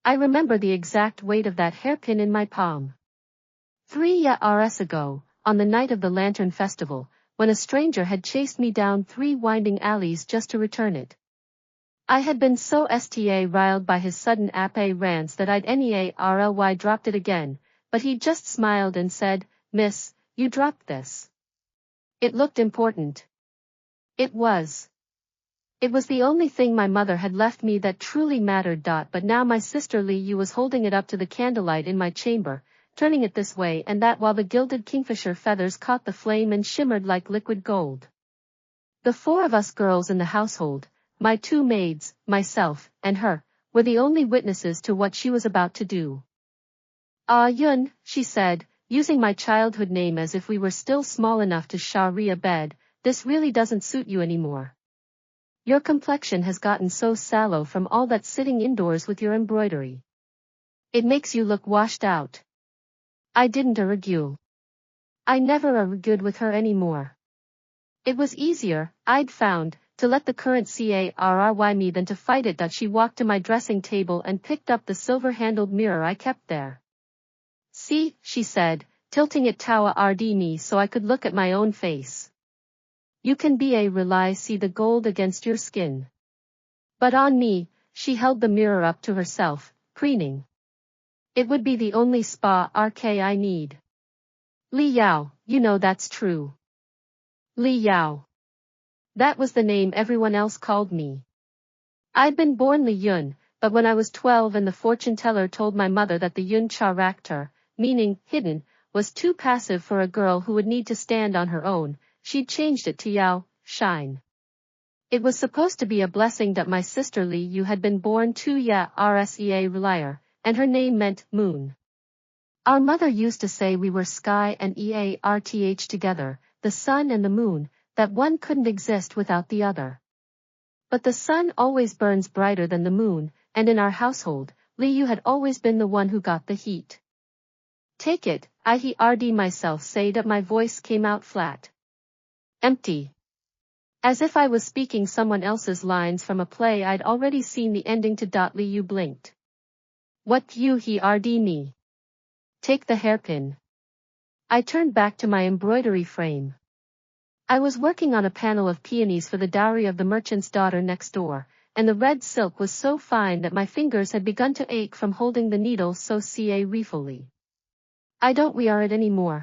I remember the exact weight of that hairpin in my palm. 3 years ago, on the night of the Lantern Festival, when a stranger had chased me down 3 winding alleys just to return it. I had been so riled by his sudden rants that I'd nearly dropped it again, but he just smiled and said, "Miss, you dropped this." It looked important. It was. It was the only thing my mother had left me that truly mattered. But now my sister Li Yue was holding it up to the candlelight in my chamber, turning it this way and that while the gilded kingfisher feathers caught the flame and shimmered like liquid gold. The 4 of us girls in the household, my 2 maids, myself, and her, were the only witnesses to what she was about to do. "Ah, Yun," she said, using my childhood name as if we were still small enough to share a bed, "this really doesn't suit you anymore. Your complexion has gotten so sallow from all that sitting indoors with your embroidery. It makes you look washed out." I didn't argue. I never argued with her anymore. It was easier, I'd found, to let the current carry me than to fight it. She walked to my dressing table and picked up the silver-handled mirror I kept there. "See," she said, tilting it toward me so I could look at my own face. "You can see the gold against your skin." But on me, she held the mirror up to herself, preening. "It would be the only I need." "Li Yue, you know that's true." Li Yue. That was the name everyone else called me. I'd been born Li Yun, but when I was 12 and the fortune teller told my mother that the Yun character, meaning hidden, was too passive for a girl who would need to stand on her own, she'd changed it to Yao, shine. It was supposed to be a blessing that my sister Li Yue had been born 2 years earlier, and her name meant moon. Our mother used to say we were sky and earth together, the sun and the moon, that one couldn't exist without the other. But the sun always burns brighter than the moon, and in our household, Li Yue had always been the one who got the heat. "Take it," I heard myself say that my voice came out flat. Empty. As if I was speaking someone else's lines from a play I'd already seen the ending to. Li Yue blinked. "What you heard me? Take the hairpin." I turned back to my embroidery frame. I was working on a panel of peonies for the dowry of the merchant's daughter next door, and the red silk was so fine that my fingers had begun to ache from holding the needle so carefully. "I don't wear it anymore."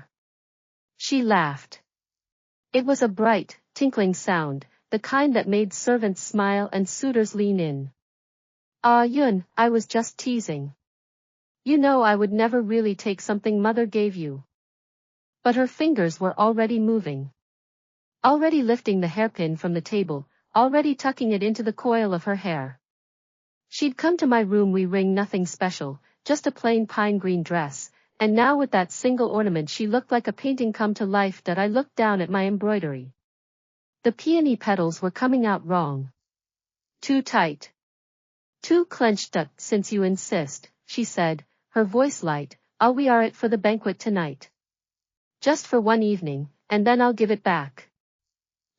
She laughed. It was a bright, tinkling sound, the kind that made servants smile and suitors lean in. "Ah, Yun, I was just teasing. You know I would never really take something mother gave you." But her fingers were already moving. Already lifting the hairpin from the table, already tucking it into the coil of her hair. She'd come to my room wearing nothing special, just a plain pine green dress, and now with that single ornament she looked like a painting come to life. I looked down at my embroidery. The peony petals were coming out wrong. Too tight. Too clenched. "Since you insist," she said, her voice light, "I'll wear it for the banquet tonight. Just for one evening, and then I'll give it back."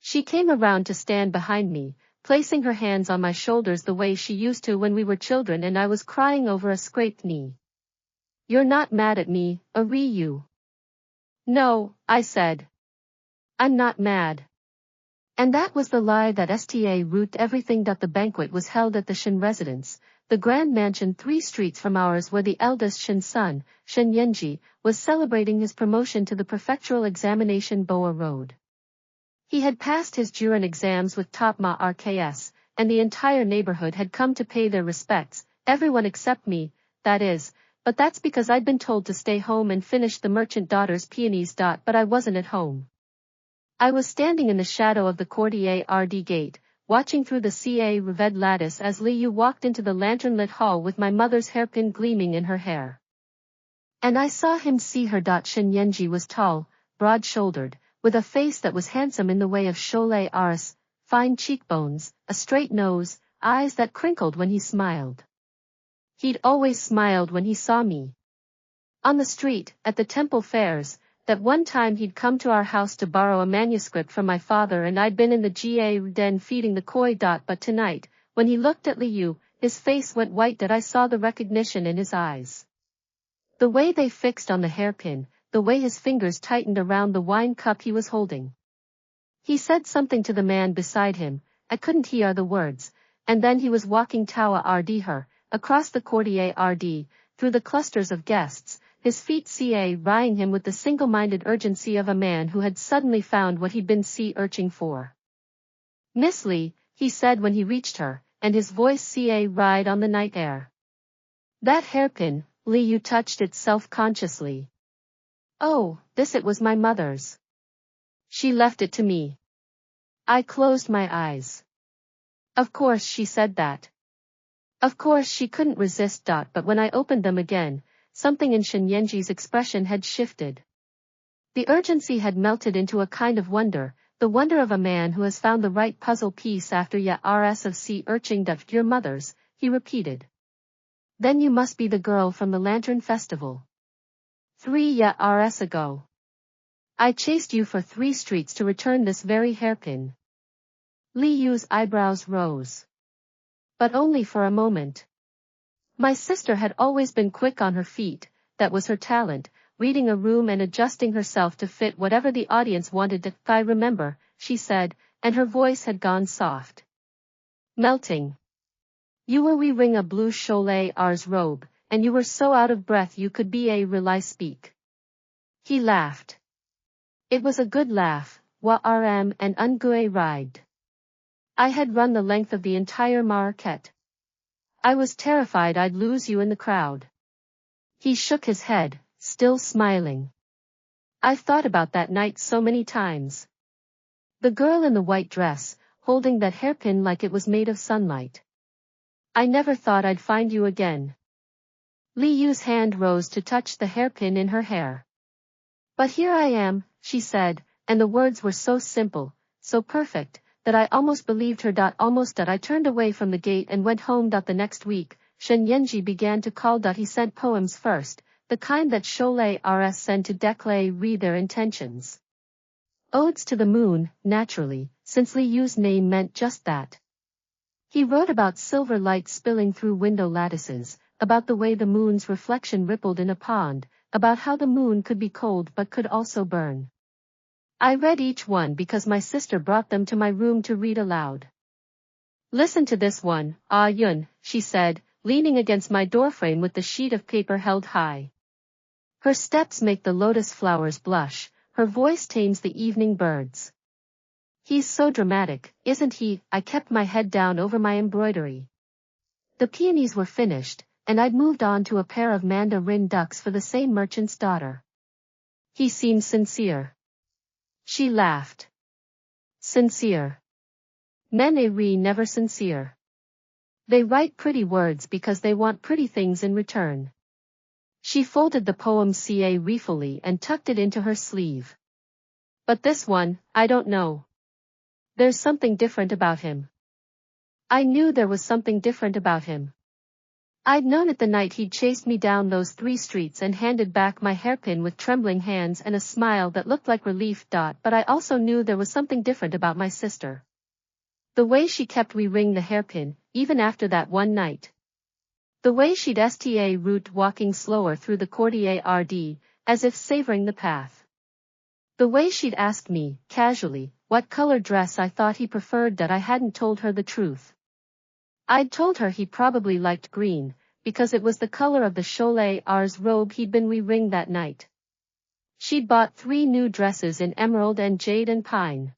She came around to stand behind me, placing her hands on my shoulders the way she used to when we were children and I was crying over a scraped knee. "You're not mad at me, Li Yue?" "No," I said. "I'm not mad." And that was the lie that root everything. The banquet was held at the Shen residence, the grand mansion 3 streets from ours where the eldest Shen son, Shen Yanji, was celebrating his promotion to the prefectural examination Boa Road. He had passed his juran exams with top marks, and the entire neighborhood had come to pay their respects, everyone except me, that is, but that's because I'd been told to stay home and finish the merchant daughter's peonies. But I wasn't at home. I was standing in the shadow of the courtyard gate, watching through the red lattice as Li Yue walked into the lantern-lit hall with my mother's hairpin gleaming in her hair. And I saw him see her. Shen Yanji was tall, broad-shouldered, with a face that was handsome in the way of Cholet Ars, fine cheekbones, a straight nose, eyes that crinkled when he smiled. He'd always smiled when he saw me. On the street, at the temple fairs, that one time he'd come to our house to borrow a manuscript from my father and I'd been in the den feeding the koi. But tonight, when he looked at Li Yue, his face went white that I saw the recognition in his eyes. The way they fixed on the hairpin, the way his fingers tightened around the wine cup he was holding. He said something to the man beside him, I couldn't hear the words, and then he was walking Tower RD across the courtier RD, through the clusters of guests, his feet rying him with the single-minded urgency of a man who had suddenly found what he'd been searching for. Miss Li, he said when he reached her, and his voice ride on the night air. That hairpin, Li Yue touched it self-consciously. Oh, this it was my mother's. She left it to me. I closed my eyes. Of course she said that. Of course she couldn't resist. But when I opened them again, something in Shen Yanji's expression had shifted. The urgency had melted into a kind of wonder, the wonder of a man who has found the right puzzle piece after years of sea urching. Your mother's, he repeated. Then you must be the girl from the Lantern Festival. 3 years ago. I chased you for 3 streets to return this very hairpin. Li Yue's eyebrows rose. But only for a moment. My sister had always been quick on her feet, that was her talent, reading a room and adjusting herself to fit whatever the audience wanted to. I remember, she said, and her voice had gone soft. Melting. You were wearing a blue cholet ars robe, and you were so out of breath you could be a rely speak. He laughed. It was a good laugh, and ungue ride. I had run the length of the entire market. I was terrified I'd lose you in the crowd. He shook his head, still smiling. I've thought about that night so many times. The girl in the white dress, holding that hairpin like it was made of sunlight. I never thought I'd find you again. Li Yue's hand rose to touch the hairpin in her hair. But here I am, she said, and the words were so simple, so perfect, that I almost believed her. I turned away from the gate and went home. The next week, Shen Yanji began to call. He sent poems first, the kind that Cholet rs send to read their intentions. Odes to the moon, naturally, since Li Yue's name meant just that. He wrote about silver light spilling through window lattices, about the way the moon's reflection rippled in a pond, about how the moon could be cold but could also burn. I read each one because my sister brought them to my room to read aloud. Listen to this one, Yun, she said, leaning against my doorframe with the sheet of paper held high. Her steps make the lotus flowers blush, her voice tames the evening birds. He's so dramatic, isn't he? I kept my head down over my embroidery. The peonies were finished, and I'd moved on to a pair of mandarin ducks for the same merchant's daughter. He seemed sincere. She laughed. Sincere. Men never sincere. They write pretty words because they want pretty things in return. She folded the poem refully and tucked it into her sleeve. But this one, I don't know. There's something different about him. I knew there was something different about him. I'd known it the night he'd chased me down those 3 streets and handed back my hairpin with trembling hands and a smile that looked like relief. But I also knew there was something different about my sister. The way she kept wearing the hairpin, even after that one night. The way she'd route walking slower through the courtier RD, as if savoring the path. The way she'd asked me, casually, what color dress I thought he preferred. I hadn't told her the truth. I'd told her he probably liked green, because it was the color of the Cholet ars robe he'd been wearing that night. She'd bought 3 new dresses in emerald and jade and pine.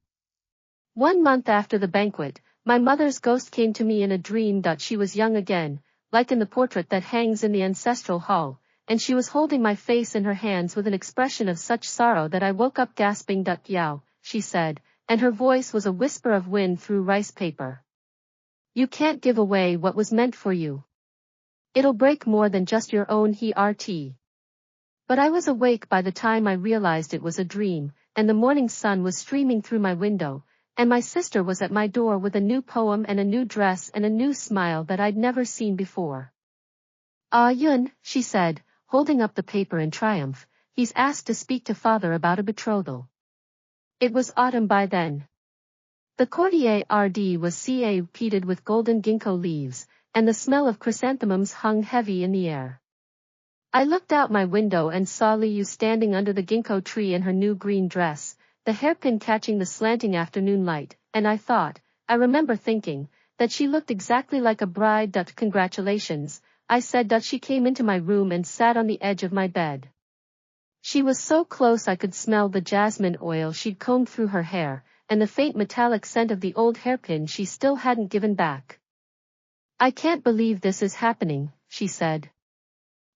1 month after the banquet, my mother's ghost came to me in a dream. She was young again, like in the portrait that hangs in the ancestral hall, and she was holding my face in her hands with an expression of such sorrow that I woke up gasping. Yao, she said, and her voice was a whisper of wind through rice paper. You can't give away what was meant for you. It'll break more than just your own heart. But I was awake by the time I realized it was a dream, and the morning sun was streaming through my window, and my sister was at my door with a new poem and a new dress and a new smile that I'd never seen before. Yun, she said, holding up the paper in triumph, he's asked to speak to father about a betrothal. It was autumn by then. The courtier RD was repeated with golden ginkgo leaves, and the smell of chrysanthemums hung heavy in the air. I looked out my window and saw Li Yue standing under the ginkgo tree in her new green dress, the hairpin catching the slanting afternoon light, and I remember thinking, that she looked exactly like a bride. Congratulations, I said. She came into my room and sat on the edge of my bed. She was so close I could smell the jasmine oil she'd combed through her hair, and the faint metallic scent of the old hairpin she still hadn't given back. I can't believe this is happening, she said.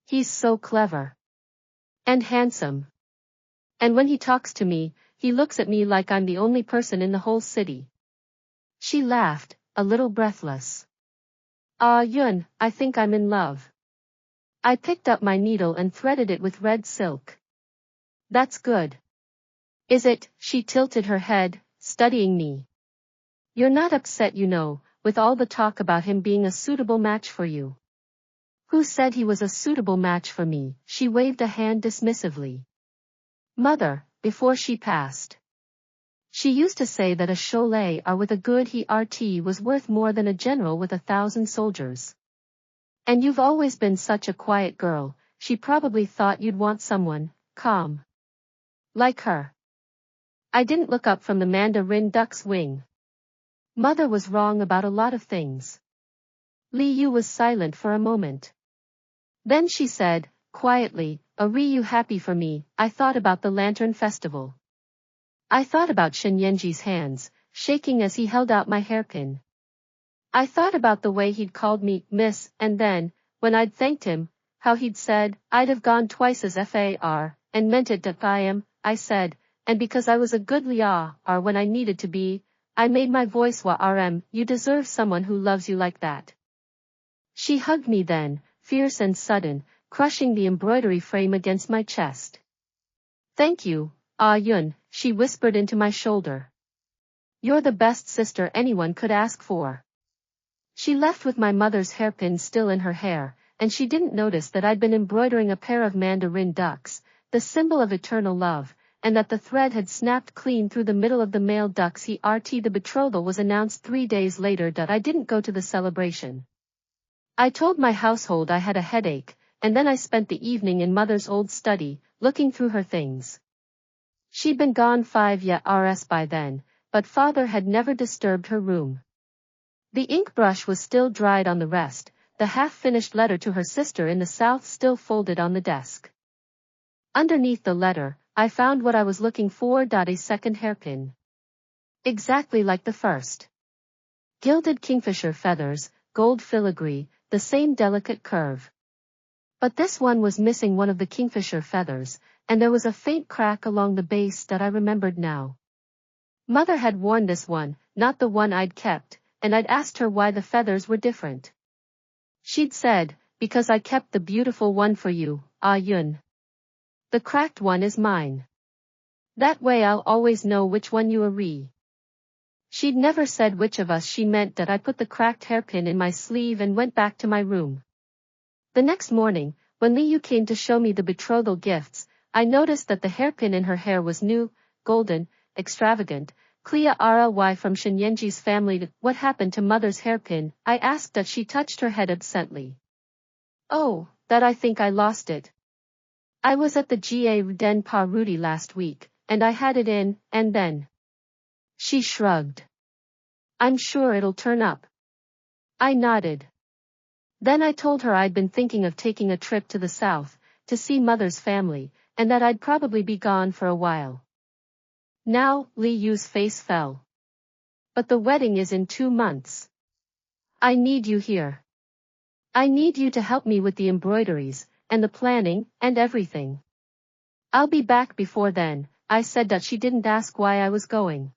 He's so clever. And handsome. And when he talks to me, he looks at me like I'm the only person in the whole city. She laughed, a little breathless. Ah, Yun, I think I'm in love. I picked up my needle and threaded it with red silk. That's good. Is it? She tilted her head, studying me. You're not upset, you know, with all the talk about him being a suitable match for you. Who said he was a suitable match for me? She waved a hand dismissively. Mother, before she passed. She used to say that a Cholet with a good heart was worth more than a general with 1,000 soldiers. And you've always been such a quiet girl, she probably thought you'd want someone, calm. Like her. I didn't look up from the mandarin duck's wing. Mother was wrong about a lot of things. Li Yue was silent for a moment. Then she said, quietly, Are you happy for me? I thought about the Lantern Festival. I thought about Shenyanji's hands, shaking as he held out my hairpin. I thought about the way he'd called me, miss, and then, when I'd thanked him, how he'd said, I'd have gone twice as far, and meant it. I said, and because I was a good liar when I needed to be, I made my voice you deserve someone who loves you like that. She hugged me then, fierce and sudden, crushing the embroidery frame against my chest. Thank you, Yun, she whispered into my shoulder. You're the best sister anyone could ask for. She left with my mother's hairpin still in her hair, and she didn't notice that I'd been embroidering a pair of mandarin ducks, the symbol of eternal love, and that the thread had snapped clean through the middle of the male duck's heart. The betrothal was announced 3 days later. I didn't go to the celebration. I told my household I had a headache, and then I spent the evening in Mother's old study, looking through her things. She'd been gone 5 years by then, but Father had never disturbed her room. The ink brush was still dried on the rest, the half-finished letter to her sister in the south still folded on the desk. Underneath the letter, I found what I was looking for. A second hairpin. Exactly like the first. Gilded kingfisher feathers, gold filigree, the same delicate curve. But this one was missing one of the kingfisher feathers, and there was a faint crack along the base that I remembered now. Mother had worn this one, not the one I'd kept, and I'd asked her why the feathers were different. She'd said, because I kept the beautiful one for you, Yun. The cracked one is mine. That way I'll always know which one you are. She'd never said which of us she meant. I put the cracked hairpin in my sleeve and went back to my room. The next morning, when Li Yue came to show me the betrothal gifts, I noticed that the hairpin in her hair was new, golden, extravagant, clear from Shenyanji's family. What happened to Mother's hairpin? I asked. She touched her head absently. Oh, that I think I lost it. I was at the Ga Den Pa Rudy last week, and I had it in, and then. She shrugged. I'm sure it'll turn up. I nodded. Then I told her I'd been thinking of taking a trip to the south, to see Mother's family, and that I'd probably be gone for a while. Now, Li Yue's face fell. But the wedding is in 2 months. I need you here. I need you to help me with the embroideries, and the planning, and everything. I'll be back before then, I said. She didn't ask why I was going.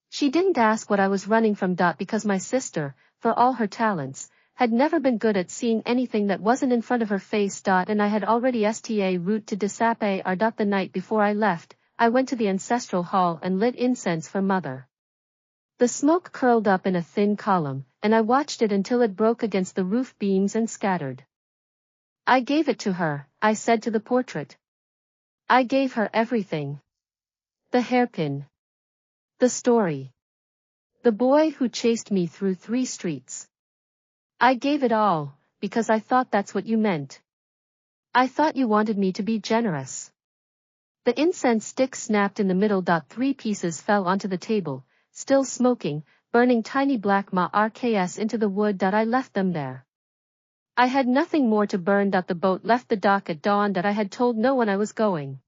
She didn't ask what I was running from. Because my sister, for all her talents, had never been good at seeing anything that wasn't in front of her face. And I had already sta route to disappear. The night before I left, I went to the ancestral hall and lit incense for Mother. The smoke curled up in a thin column, and I watched it until it broke against the roof beams and scattered. I gave it to her, I said to the portrait. I gave her everything. The hairpin. The story. The boy who chased me through 3 streets. I gave it all, because I thought that's what you meant. I thought you wanted me to be generous. The incense stick snapped in the middle. 3 pieces fell onto the table, still smoking, burning tiny black marks into the wood. I left them there. I had nothing more to burn. The boat left the dock at dawn. I had told no one I was going.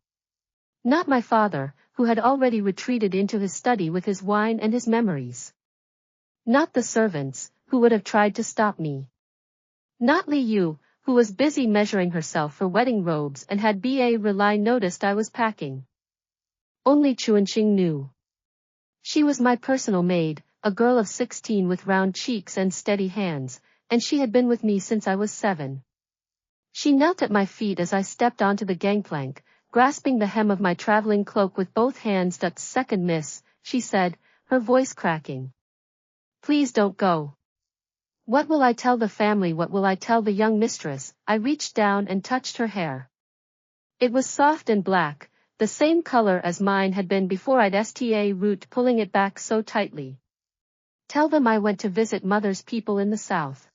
Not my father, who had already retreated into his study with his wine and his memories. Not the servants, who would have tried to stop me. Not Li Yue, who was busy measuring herself for wedding robes and had really noticed I was packing. Only Chuanqing knew. She was my personal maid, a girl of 16 with round cheeks and steady hands, and she had been with me since I was 7. She knelt at my feet as I stepped onto the gangplank, grasping the hem of my traveling cloak with both hands. Second miss, she said, her voice cracking. Please don't go. What will I tell the family? What will I tell the young mistress? I reached down and touched her hair. It was soft and black, the same color as mine had been before I'd root pulling it back so tightly. Tell them I went to visit mother's people in the south.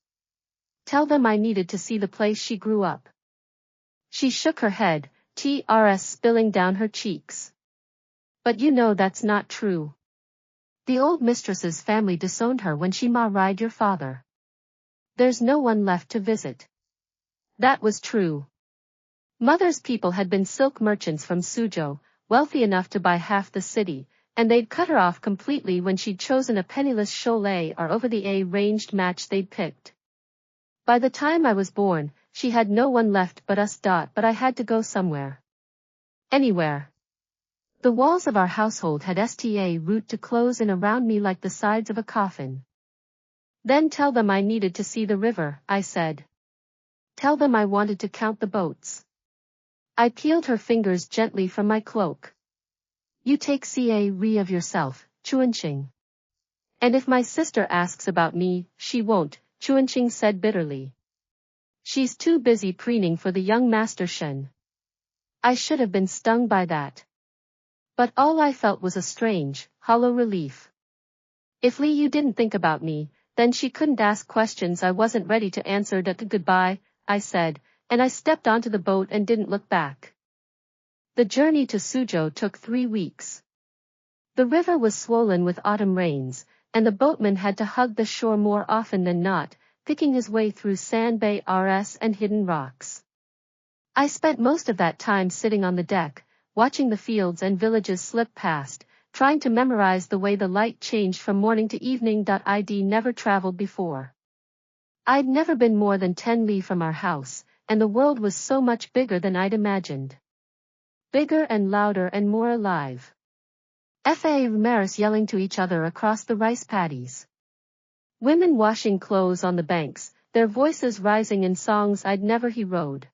Tell them I needed to see the place she grew up. She shook her head, tears spilling down her cheeks. But you know that's not true. The old mistress's family disowned her when she married your father. There's no one left to visit. That was true. Mother's people had been silk merchants from Suzhou, wealthy enough to buy half the city, and they'd cut her off completely when she'd chosen a penniless Cholet or over the arranged match they'd picked. By the time I was born, she had no one left but us. But I had to go somewhere. Anywhere. The walls of our household had root to close in around me like the sides of a coffin. Then tell them I needed to see the river, I said. Tell them I wanted to count the boats. I peeled her fingers gently from my cloak. You take care of yourself, Chuanqing. And if my sister asks about me, she won't, Chuanqing said bitterly. She's too busy preening for the young master Shen. I should have been stung by that. But all I felt was a strange, hollow relief. If Li Yue didn't think about me, then she couldn't ask questions I wasn't ready to answer. Goodbye, I said, and I stepped onto the boat and didn't look back. The journey to Suzhou took 3 weeks. The river was swollen with autumn rains, and the boatman had to hug the shore more often than not, picking his way through sandbars and hidden rocks. I spent most of that time sitting on the deck, watching the fields and villages slip past, trying to memorize the way the light changed from morning to evening. I'd never traveled before. I'd never been more than 10 li from our house, and the world was so much bigger than I'd imagined. Bigger and louder and more alive. Rumors yelling to each other across the rice paddies. Women washing clothes on the banks, their voices rising in songs I'd never heard.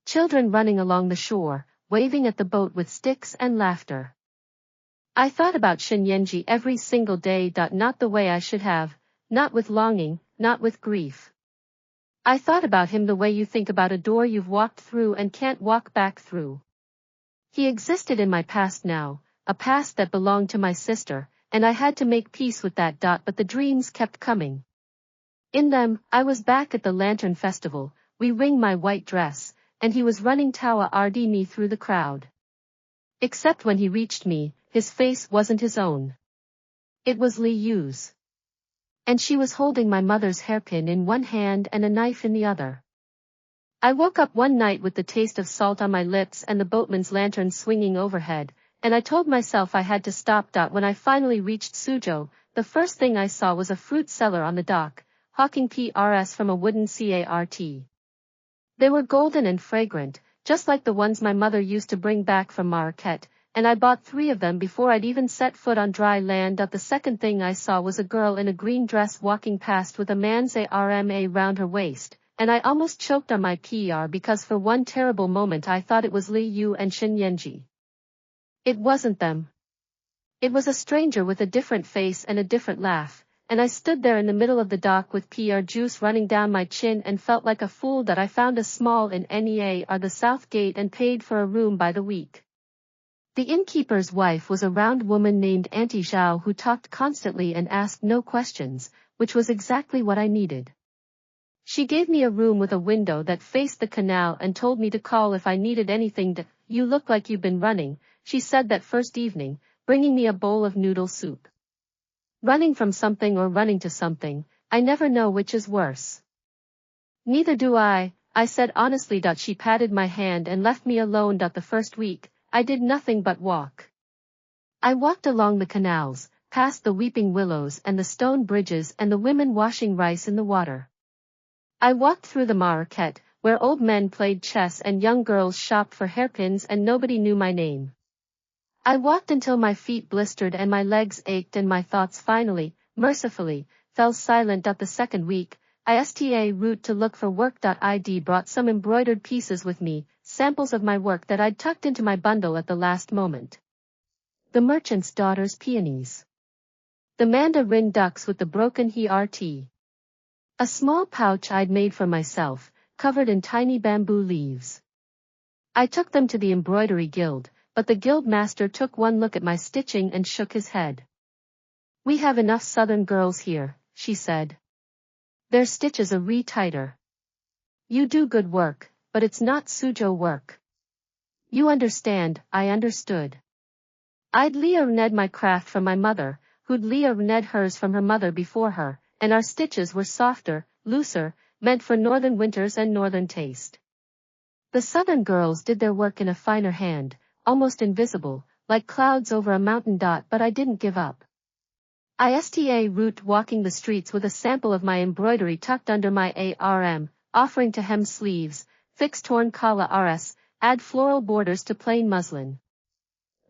Children running along the shore, waving at the boat with sticks and laughter. I thought about Shen Yanji every single day. Not the way I should have, not with longing, not with grief. I thought about him the way you think about a door you've walked through and can't walk back through. He existed in my past now, a past that belonged to my sister, and I had to make peace with that. But the dreams kept coming. In them, I was back at the Lantern Festival, wearing my white dress, and he was running Tawa RD me through the crowd. Except when he reached me, his face wasn't his own. It was Li Yue's. And she was holding my mother's hairpin in one hand and a knife in the other. I woke up one night with the taste of salt on my lips and the boatman's lantern swinging overhead, and I told myself I had to stop. When I finally reached Suzhou, the first thing I saw was a fruit seller on the dock, hawking PRS from a wooden cart. They were golden and fragrant, just like the ones my mother used to bring back from Marquette, and I bought 3 of them before I'd even set foot on dry land. The second thing I saw was a girl in a green dress walking past with a man's arm round her waist, and I almost choked on my PR because for one terrible moment I thought it was Li Yue and Shen Yanji. It wasn't them. It was a stranger with a different face and a different laugh, and I stood there in the middle of the dock with PR juice running down my chin and felt like a fool that I found a small in NEA or the South Gate and paid for a room by the week. The innkeeper's wife was a round woman named Auntie Zhao who talked constantly and asked no questions, which was exactly what I needed. She gave me a room with a window that faced the canal and told me to call if I needed anything. You look like you've been running, she said that first evening, bringing me a bowl of noodle soup. Running from something or running to something, I never know which is worse. Neither do I said honestly. She patted my hand and left me alone. The first week, I did nothing but walk. I walked along the canals, past the weeping willows and the stone bridges and the women washing rice in the water. I walked through the market, where old men played chess and young girls shopped for hairpins and nobody knew my name. I walked until my feet blistered and my legs ached and my thoughts finally, mercifully, fell silent. The second week, I sta route to look for work. I'd brought some embroidered pieces with me, samples of my work that I'd tucked into my bundle at the last moment. The merchant's daughter's peonies. The mandarin ducks with the broken heart. A small pouch I'd made for myself, covered in tiny bamboo leaves. I took them to the embroidery guild, but the guild master took one look at my stitching and shook his head. We have enough southern girls here, she said. Their stitches are tighter. You do good work, but it's not Suzhou work. You understand. I understood. I'd learned my craft from my mother, who'd learned hers from her mother before her, and our stitches were softer, looser, meant for northern winters and northern taste. The southern girls did their work in a finer hand, almost invisible, like clouds over a mountain. But I didn't give up. I sta route walking the streets with a sample of my embroidery tucked under my arm, offering to hem sleeves, fix torn collars, add floral borders to plain muslin.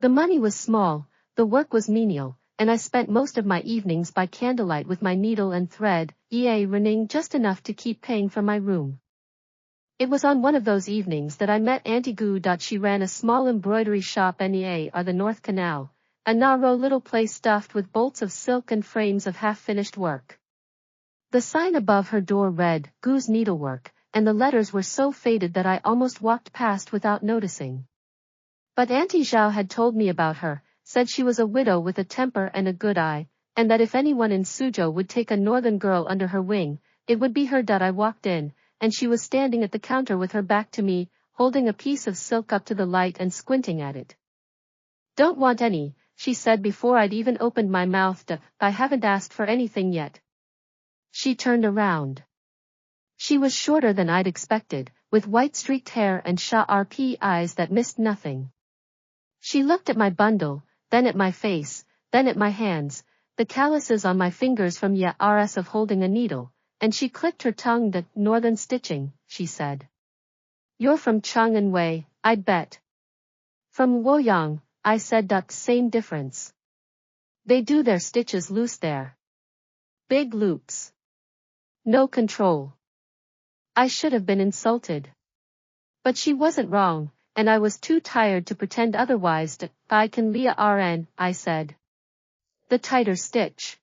The money was small, the work was menial, and I spent most of my evenings by candlelight with my needle and thread, running just enough to keep paying for my room. It was on one of those evenings that I met Auntie Gu. She ran a small embroidery shop near the North Canal, a narrow little place stuffed with bolts of silk and frames of half-finished work. The sign above her door read, Gu's Needlework, and the letters were so faded that I almost walked past without noticing. But Auntie Zhao had told me about her, said she was a widow with a temper and a good eye, and that if anyone in Suzhou would take a northern girl under her wing, it would be her. I walked in, and she was standing at the counter with her back to me, holding a piece of silk up to the light and squinting at it. Don't want any, she said before I'd even opened my mouth. I haven't asked for anything yet. She turned around. She was shorter than I'd expected, with white streaked hair and sharp eyes that missed nothing. She looked at my bundle, then at my face, then at my hands, the calluses on my fingers from years of holding a needle, and she clicked her tongue. Northern stitching, she said. You're from Chang'an, I'd bet. From Luoyang, I said. Same difference. They do their stitches loose there. Big loops. No control. I should have been insulted. But she wasn't wrong, and I was too tired to pretend otherwise. I can learn, I said. The tighter stitch.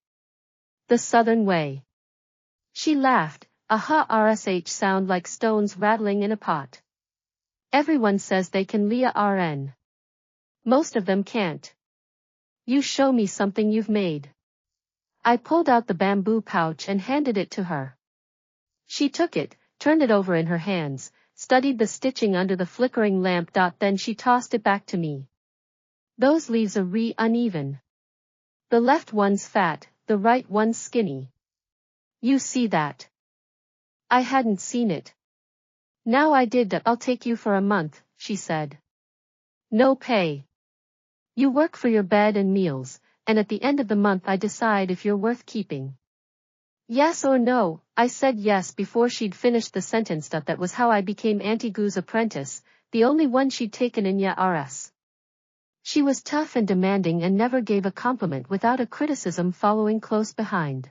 The southern way. She laughed, a harsh sound like stones rattling in a pot. Everyone says they can learn. Most of them can't. You show me something you've made. I pulled out the bamboo pouch and handed it to her. She took it, turned it over in her hands, studied the stitching under the flickering lamp. Then she tossed it back to me. Those leaves are uneven. The left one's fat, the right one's skinny. You see that? I hadn't seen it. Now I did. I'll take you for a month, she said. No pay. You work for your bed and meals, and at the end of the month I decide if you're worth keeping. Yes or no, I said yes before she'd finished the sentence. That was how I became Auntie Gu's apprentice, the only one she'd taken in years. She was tough and demanding and never gave a compliment without a criticism following close behind.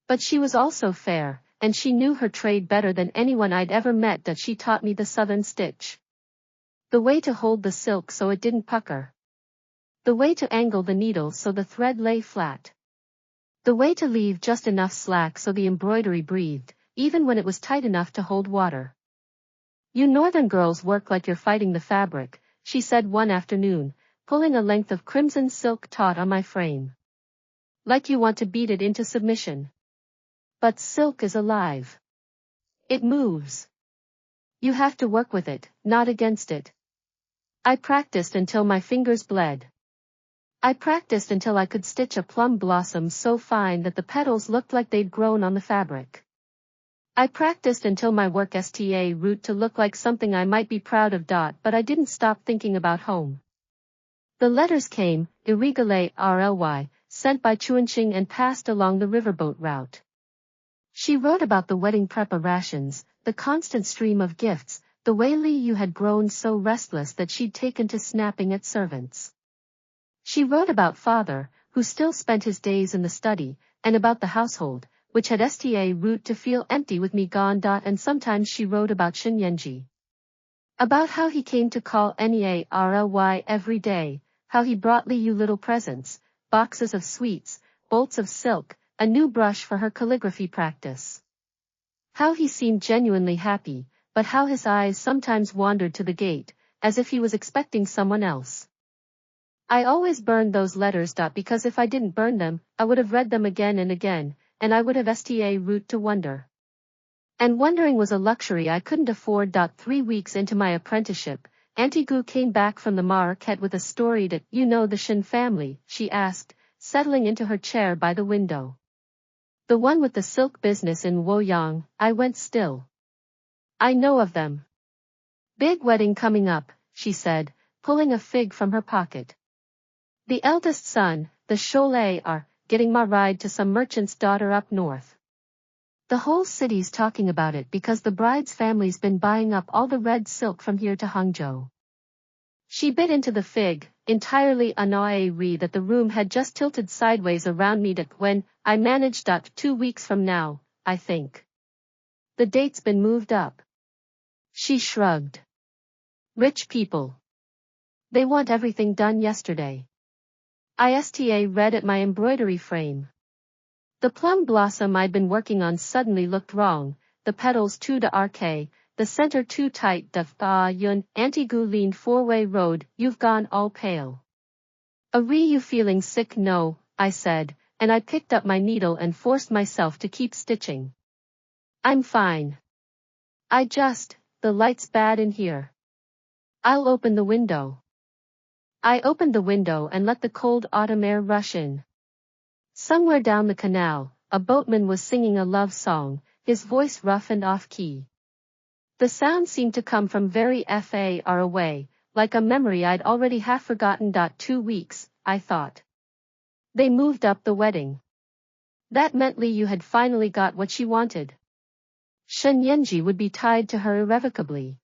But she was also fair, and she knew her trade better than anyone I'd ever met. She taught me the southern stitch. The way to hold the silk so it didn't pucker. The way to angle the needle so the thread lay flat. The way to leave just enough slack so the embroidery breathed, even when it was tight enough to hold water. You northern girls work like you're fighting the fabric, she said one afternoon, pulling a length of crimson silk taut on my frame. Like you want to beat it into submission. But silk is alive. It moves. You have to work with it, not against it. I practiced until my fingers bled. I practiced until I could stitch a plum blossom so fine that the petals looked like they'd grown on the fabric. I practiced until my work sta route to look like something I might be proud of. But I didn't stop thinking about home. The letters came, irregulé RLY, sent by Chuanqing and passed along the riverboat route. She wrote about the wedding preparations, the constant stream of gifts, the way Li Yue had grown so restless that she'd taken to snapping at servants. She wrote about father, who still spent his days in the study, and about the household, which had sta route to feel empty with me gone. And sometimes she wrote about Shen Yanji. About how he came to call Nearly every day, how he brought Li Yue little presents, boxes of sweets, bolts of silk, a new brush for her calligraphy practice. How he seemed genuinely happy, but how his eyes sometimes wandered to the gate, as if he was expecting someone else. I always burned those letters. Because if I didn't burn them, I would have read them again and again, and I would have sta route to wonder. And wondering was a luxury I couldn't afford. 3 weeks into my apprenticeship, Auntie Gu came back from the market with a story that, you know the Shen family, she asked, settling into her chair by the window. The one with the silk business in Woyang. I went still. I know of them. Big wedding coming up, she said, pulling a fig from her pocket. The eldest son, the Cholet, are getting married to some merchant's daughter up north. The whole city's talking about it because the bride's family's been buying up all the red silk from here to Hangzhou. She bit into the fig, entirely unaware that the room had just tilted sideways around me. When I managed. 2 weeks from now, I think. The date's been moved up. She shrugged. Rich people. They want everything done yesterday. I sta read at my embroidery frame. The plum blossom I'd been working on suddenly looked wrong, the petals too dark, the center too tight. Yun, Auntie Gu leaned forward. Road, you've gone all pale. Are you feeling sick? No, I said, and I picked up my needle and forced myself to keep stitching. I'm fine. The light's bad in here. I'll open the window. I opened the window and let the cold autumn air rush in. Somewhere down the canal, a boatman was singing a love song, his voice rough and off-key. The sound seemed to come from very far away, like a memory I'd already half forgotten. 2 weeks, I thought. They moved up the wedding. That meant Li Yue had finally got what she wanted. Shen Yanji would be tied to her irrevocably.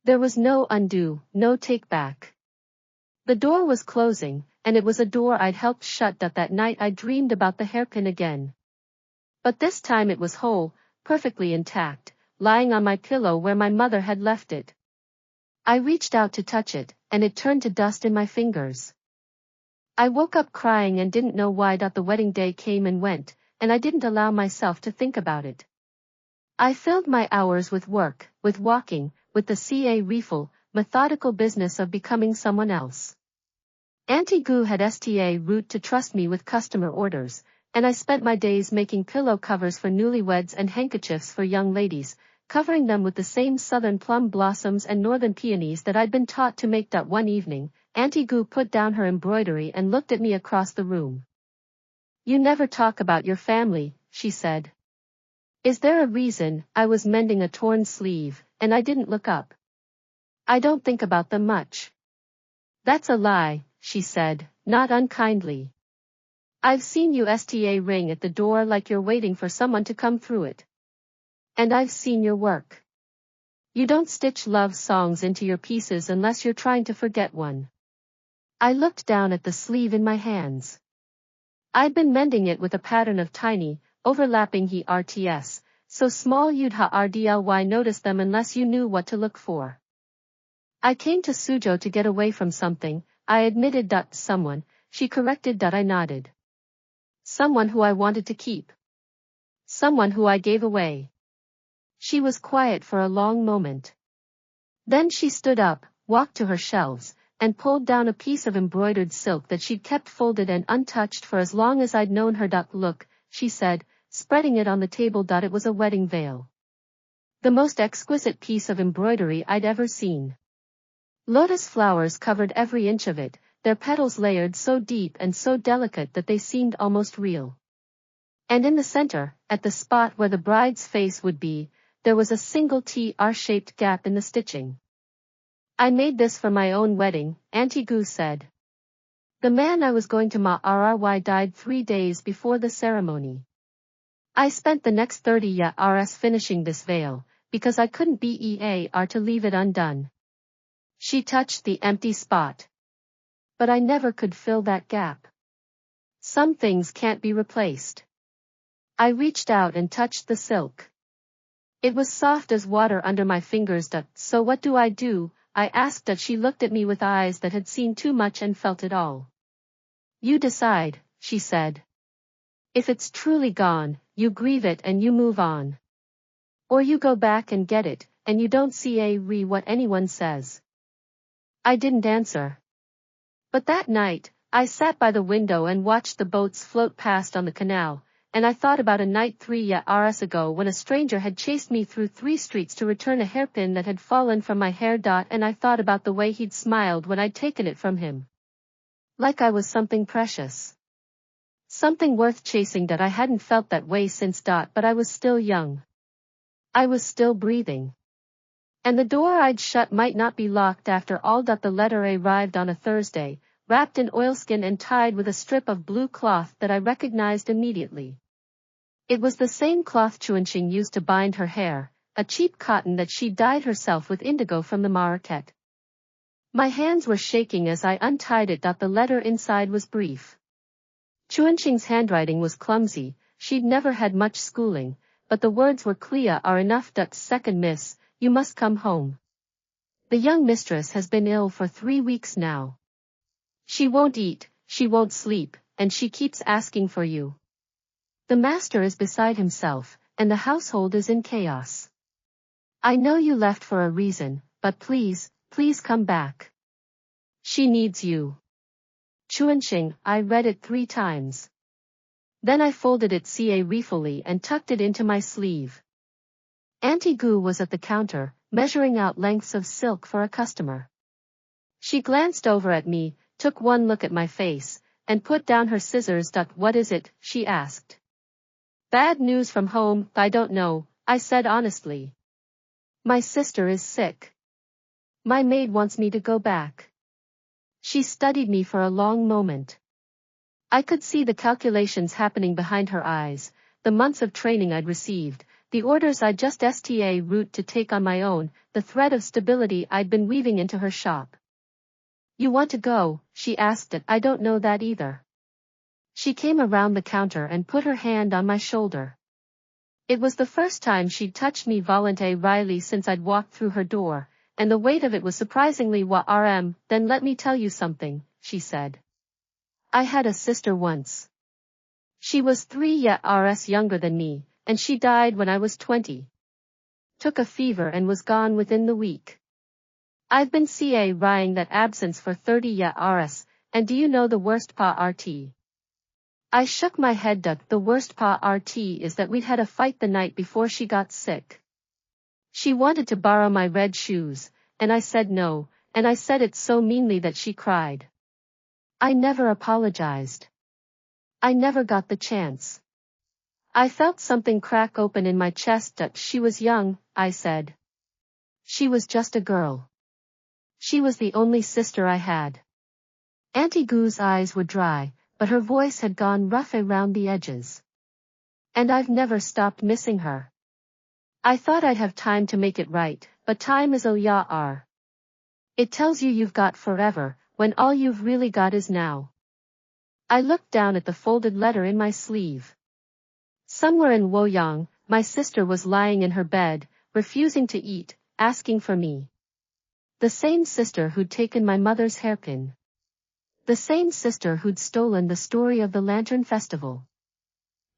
There was no undo, no take back. The door was closing, and it was a door I'd helped shut. That night I dreamed about the hairpin again. But this time it was whole, perfectly intact, lying on my pillow where my mother had left it. I reached out to touch it, and it turned to dust in my fingers. I woke up crying and didn't know why. The wedding day came and went, and I didn't allow myself to think about it. I filled my hours with work, with walking, with the ca refill, methodical business of becoming someone else. Auntie Gu had sta route to trust me with customer orders, and I spent my days making pillow covers for newlyweds and handkerchiefs for young ladies, covering them with the same southern plum blossoms and northern peonies that I'd been taught to make. One evening, Auntie Gu put down her embroidery and looked at me across the room. You never talk about your family, she said. Is there a reason? I was mending a torn sleeve, and I didn't look up. I don't think about them much. That's a lie, she said, not unkindly. I've seen you sta ring at the door like you're waiting for someone to come through it. And I've seen your work. You don't stitch love songs into your pieces unless you're trying to forget one. I looked down at the sleeve in my hands. I'd been mending it with a pattern of tiny, overlapping hearts, so small you'd hardly notice them unless you knew what to look for. I came to Suzhou to get away from something, I admitted. Someone, she corrected. I nodded. Someone who I wanted to keep. Someone who I gave away. She was quiet for a long moment. Then she stood up, walked to her shelves, and pulled down a piece of embroidered silk that she'd kept folded and untouched for as long as I'd known her. Look, she said, spreading it on the table. It was a wedding veil. The most exquisite piece of embroidery I'd ever seen. Lotus flowers covered every inch of it, their petals layered so deep and so delicate that they seemed almost real. And in the center, at the spot where the bride's face would be, there was a single T-R-shaped gap in the stitching. I made this for my own wedding, Auntie Gu said. The man I was going to marry died 3 days before the ceremony. I spent the next 30 years finishing this veil, because I couldn't bear to leave it undone. She touched the empty spot. But I never could fill that gap. Some things can't be replaced. I reached out and touched the silk. It was soft as water under my fingers. So what do? I asked. She looked at me with eyes that had seen too much and felt it all. You decide, she said. If it's truly gone, you grieve it and you move on. Or you go back and get it, and you don't care what anyone says. I didn't answer. But that night, I sat by the window and watched the boats float past on the canal, and I thought about a night 3 years ago when a stranger had chased me through 3 streets to return a hairpin that had fallen from my hair. And I thought about the way he'd smiled when I'd taken it from him. Like I was something precious. Something worth chasing. I hadn't felt that way since. But I was still young. I was still breathing. And the door I'd shut might not be locked after all. The letter arrived on a Thursday, wrapped in oilskin and tied with a strip of blue cloth that I recognized immediately. It was the same cloth Chuanqing used to bind her hair, a cheap cotton that she dyed herself with indigo from the market. My hands were shaking as I untied it. The letter inside was brief. Chuanqing's handwriting was clumsy, she'd never had much schooling, but the words were clear enough. Second miss, you must come home. The young mistress has been ill for 3 weeks now. She won't eat, she won't sleep, and she keeps asking for you. The master is beside himself, and the household is in chaos. I know you left for a reason, but please, please come back. She needs you. Chuanqing, I read it 3 times. Then I folded it carefully and tucked it into my sleeve. Auntie Gu was at the counter, measuring out lengths of silk for a customer. She glanced over at me, took one look at my face, and put down her scissors. What is it? She asked. Bad news from home. I don't know, I said honestly. My sister is sick. My maid wants me to go back. She studied me for a long moment. I could see the calculations happening behind her eyes, the months of training I'd received, the orders I'd just route to take on my own, the thread of stability I'd been weaving into her shop. You want to go? She asked it. I don't know that either. She came around the counter and put her hand on my shoulder. It was the first time she'd touched me voluntarily since I'd walked through her door, and the weight of it was surprisingly warm. Then let me tell you something, she said. I had a sister once. She was 3 years younger than me, and she died when I was 20. Took a fever and was gone within the week. I've been carrying that absence for 30 years, and do you know the worst part? I shook my head. The worst part is that we'd had a fight the night before she got sick. She wanted to borrow my red shoes, and I said no, and I said it so meanly that she cried. I never apologized. I never got the chance. I felt something crack open in my chest. She was young, I said. She was just a girl. She was the only sister I had. Auntie Gu's eyes were dry, but her voice had gone rough around the edges. And I've never stopped missing her. I thought I'd have time to make it right, but time is OYR. It tells you you've got forever, when all you've really got is now. I looked down at the folded letter in my sleeve. Somewhere in Woyang, my sister was lying in her bed, refusing to eat, asking for me. The same sister who'd taken my mother's hairpin. The same sister who'd stolen the story of the Lantern Festival.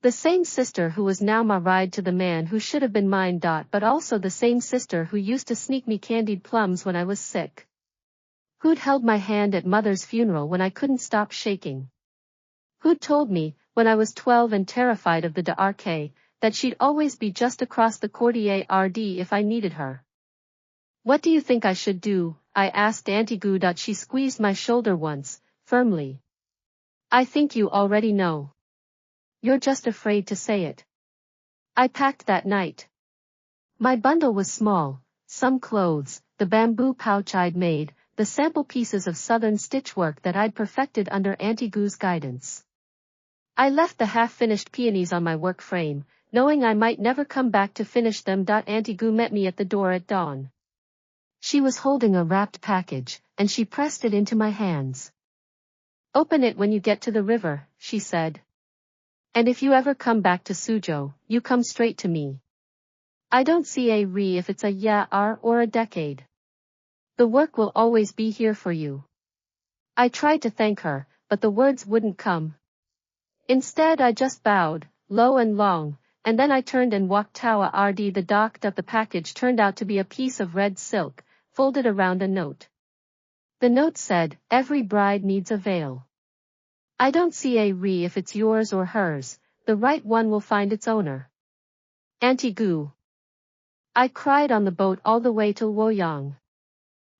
The same sister who was now married to the man who should have been mine. But also the same sister who used to sneak me candied plums when I was sick. Who'd held my hand at mother's funeral when I couldn't stop shaking. Who'd told me, when I was 12 and terrified of the dark, that she'd always be just across the courtyard if I needed her. What do you think I should do? I asked Auntie Gu. She squeezed my shoulder once, firmly. I think you already know. You're just afraid to say it. I packed that night. My bundle was small, some clothes, the bamboo pouch I'd made, the sample pieces of southern stitchwork that I'd perfected under Auntie Gu's guidance. I left the half-finished peonies on my work frame, knowing I might never come back to finish them. Auntie Gu met me at the door at dawn. She was holding a wrapped package, and she pressed it into my hands. Open it when you get to the river, she said. And if you ever come back to Suzhou, you come straight to me. I don't see a re if it's a year or a decade. The work will always be here for you. I tried to thank her, but the words wouldn't come. Instead I just bowed, low and long, and then I turned and walked toward the dock. The package turned out to be a piece of red silk, folded around a note. The note said, every bride needs a veil. I don't see a re if it's yours or hers, the right one will find its owner. Auntie Gu. I cried on the boat all the way to Luoyang.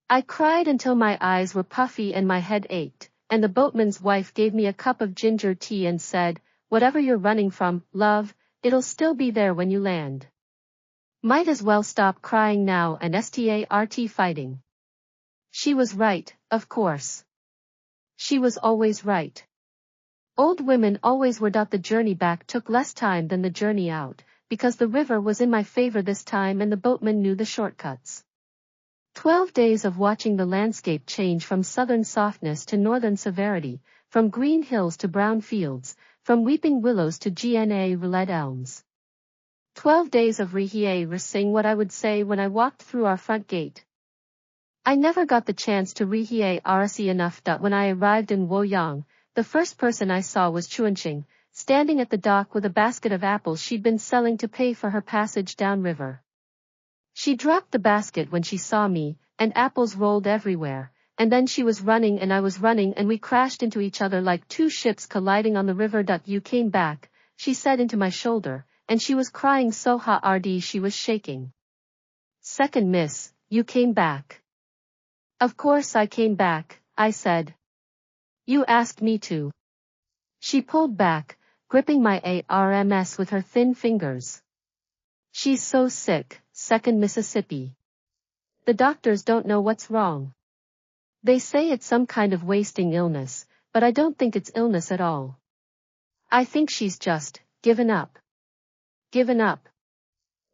I cried until my eyes were puffy and my head ached, and the boatman's wife gave me a cup of ginger tea and said, whatever you're running from, love, it'll still be there when you land. Might as well stop crying now and start fighting. She was right, of course. She was always right. Old women always were. The journey back took less time than the journey out, because the river was in my favor this time and the boatman knew the shortcuts. 12 days of watching the landscape change from southern softness to northern severity, from green hills to brown fields, from weeping willows to red elms. 12 days of rehearsing what I would say when I walked through our front gate. I never got the chance to rehearse enough. When I arrived in Luoyang, the first person I saw was Chuanqing, standing at the dock with a basket of apples she'd been selling to pay for her passage downriver. She dropped the basket when she saw me, and apples rolled everywhere, and then she was running and I was running and we crashed into each other like two ships colliding on the river. You came back, she said into my shoulder, and she was crying so hard she was shaking. Second miss, you came back. Of course I came back, I said. You asked me to. She pulled back, gripping my arms with her thin fingers. She's so sick, second Mississippi. The doctors don't know what's wrong. They say it's some kind of wasting illness, but I don't think it's illness at all. I think she's just given up. Given up.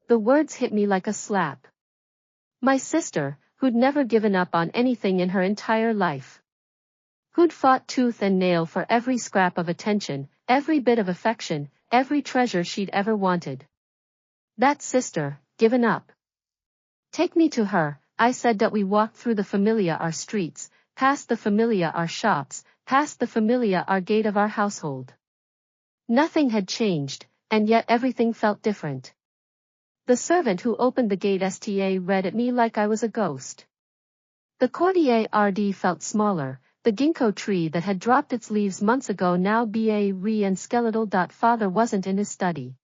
The words hit me like a slap. My sister, who'd never given up on anything in her entire life. Who'd fought tooth and nail for every scrap of attention, every bit of affection, every treasure she'd ever wanted. That sister, given up. Take me to her, I said. We walked through the familiar streets, past the familiar shops, past the familiar gate of our household. Nothing had changed, and yet everything felt different. The servant who opened the gate read at me like I was a ghost. The courtyard felt smaller, the ginkgo tree that had dropped its leaves months ago now re and skeletal. Father wasn't in his study.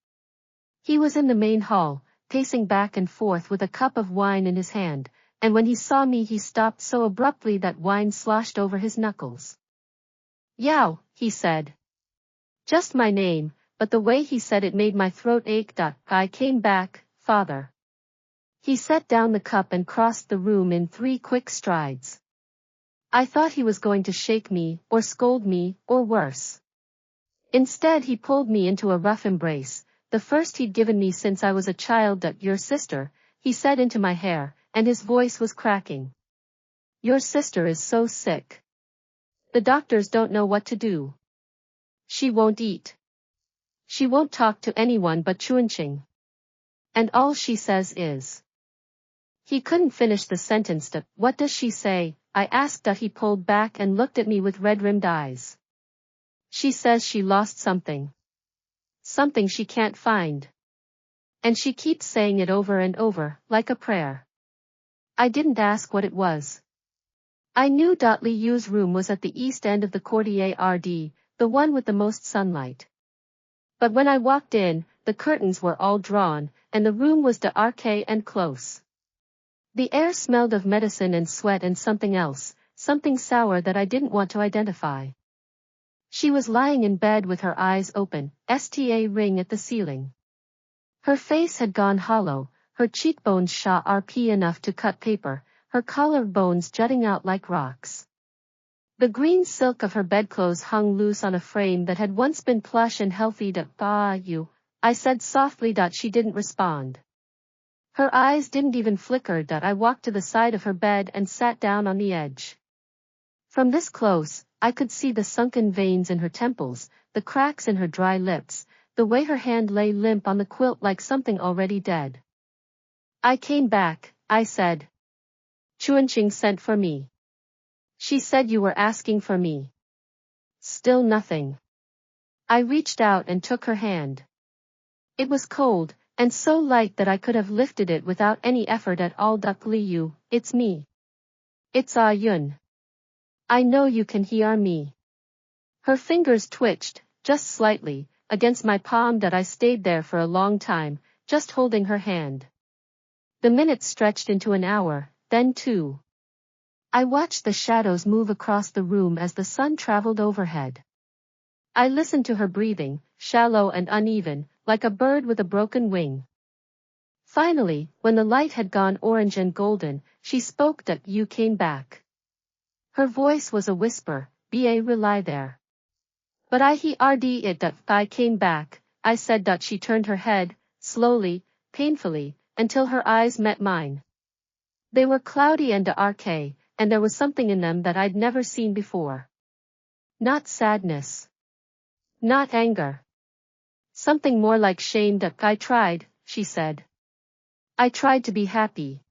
He was in the main hall, pacing back and forth with a cup of wine in his hand, and when he saw me he stopped so abruptly that wine sloshed over his knuckles. Yao, he said. Just my name, but the way he said it made my throat ache. I came back, Father. He set down the cup and crossed the room in 3 quick strides. I thought he was going to shake me, or scold me, or worse. Instead he pulled me into a rough embrace, the first he'd given me since I was a child. Your sister, he said into my hair, and his voice was cracking. Your sister is so sick. The doctors don't know what to do. She won't eat. She won't talk to anyone but Chuanqing. And all she says is. He couldn't finish the sentence. What does she say? I asked. He pulled back and looked at me with red-rimmed eyes. She says she lost something. Something she can't find. And she keeps saying it over and over, like a prayer. I didn't ask what it was. I knew Li Yue's room was at the east end of the courtyard, the one with the most sunlight. But when I walked in, the curtains were all drawn, and the room was dark and close. The air smelled of medicine and sweat and something else, something sour that I didn't want to identify. She was lying in bed with her eyes open, sta ring at the ceiling. Her face had gone hollow, her cheekbones sharp enough to cut paper, her collarbones jutting out like rocks. The green silk of her bedclothes hung loose on a frame that had once been plush and healthy. You, I said softly. She didn't respond. Her eyes didn't even flicker. I walked to the side of her bed and sat down on the edge. From this close, I could see the sunken veins in her temples, the cracks in her dry lips, the way her hand lay limp on the quilt like something already dead. I came back, I said. Chuanqing sent for me. She said you were asking for me. Still nothing. I reached out and took her hand. It was cold, and so light that I could have lifted it without any effort at all. Li Yue, it's me. It's Yun. I know you can hear me. Her fingers twitched, just slightly, against my palm. I stayed there for a long time, just holding her hand. The minutes stretched into an hour, then 2. I watched the shadows move across the room as the sun traveled overhead. I listened to her breathing, shallow and uneven, like a bird with a broken wing. Finally, when the light had gone orange and golden, she spoke. You came back. Her voice was a whisper, ba rely there. But I heard it. I came back, I said. She turned her head, slowly, painfully, until her eyes met mine. They were cloudy and dark, and there was something in them that I'd never seen before. Not sadness. Not anger. Something more like shame. I tried, she said. I tried to be happy.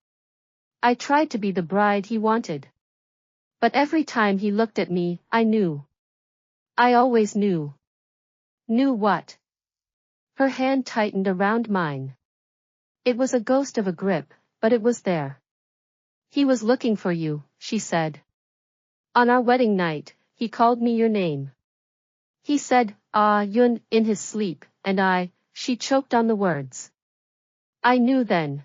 I tried to be the bride he wanted. But every time he looked at me, I knew. I always knew. Knew what? Her hand tightened around mine. It was a ghost of a grip, but it was there. He was looking for you, she said. On our wedding night, he called me your name. He said, Yun, in his sleep, and she choked on the words. I knew then.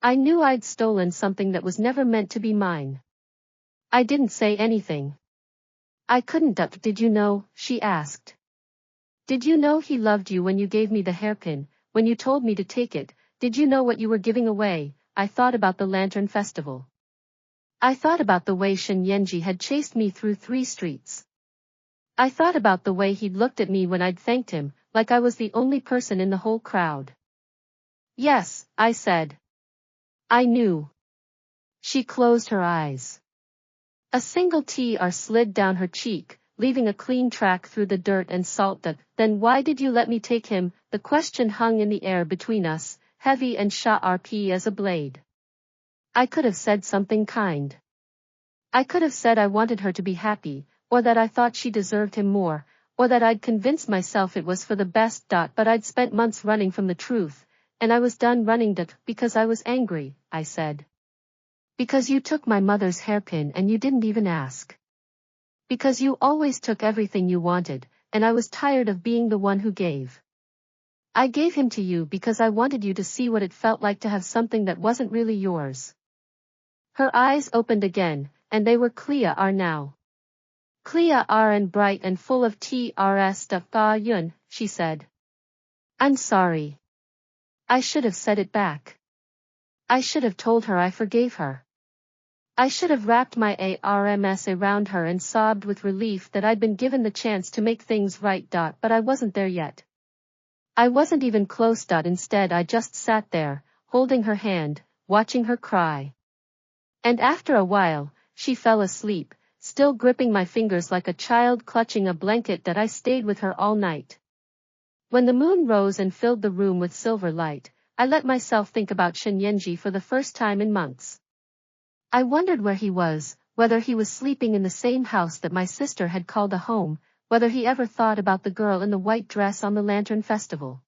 I knew I'd stolen something that was never meant to be mine. I didn't say anything. I couldn't. Did you know? She asked. Did you know he loved you when you gave me the hairpin, when you told me to take it? Did you know what you were giving away? I thought about the Lantern Festival. I thought about the way Shen Yanji had chased me through 3 streets. I thought about the way he'd looked at me when I'd thanked him, like I was the only person in the whole crowd. Yes, I said. I knew. She closed her eyes. A single tear slid down her cheek, leaving a clean track through the dirt and salt. Then why did you let me take him? The question hung in the air between us, heavy and sharp as a blade. I could have said something kind. I could have said I wanted her to be happy, or that I thought she deserved him more, or that I'd convinced myself it was for the best. But I'd spent months running from the truth, and I was done running. Because I was angry, I said. Because you took my mother's hairpin and you didn't even ask. Because you always took everything you wanted, and I was tired of being the one who gave. I gave him to you because I wanted you to see what it felt like to have something that wasn't really yours. Her eyes opened again, and they were clear now. Clear and bright and full of trs. Yun, she said. I'm sorry. I should have said it back. I should have told her I forgave her. I should have wrapped my arms around her and sobbed with relief that I'd been given the chance to make things right. But I wasn't there yet. I wasn't even close. Instead I just sat there, holding her hand, watching her cry. And after a while, she fell asleep, still gripping my fingers like a child clutching a blanket. I stayed with her all night. When the moon rose and filled the room with silver light, I let myself think about Shen Yanji for the first time in months. I wondered where he was, whether he was sleeping in the same house that my sister had called a home, whether he ever thought about the girl in the white dress on the Lantern Festival.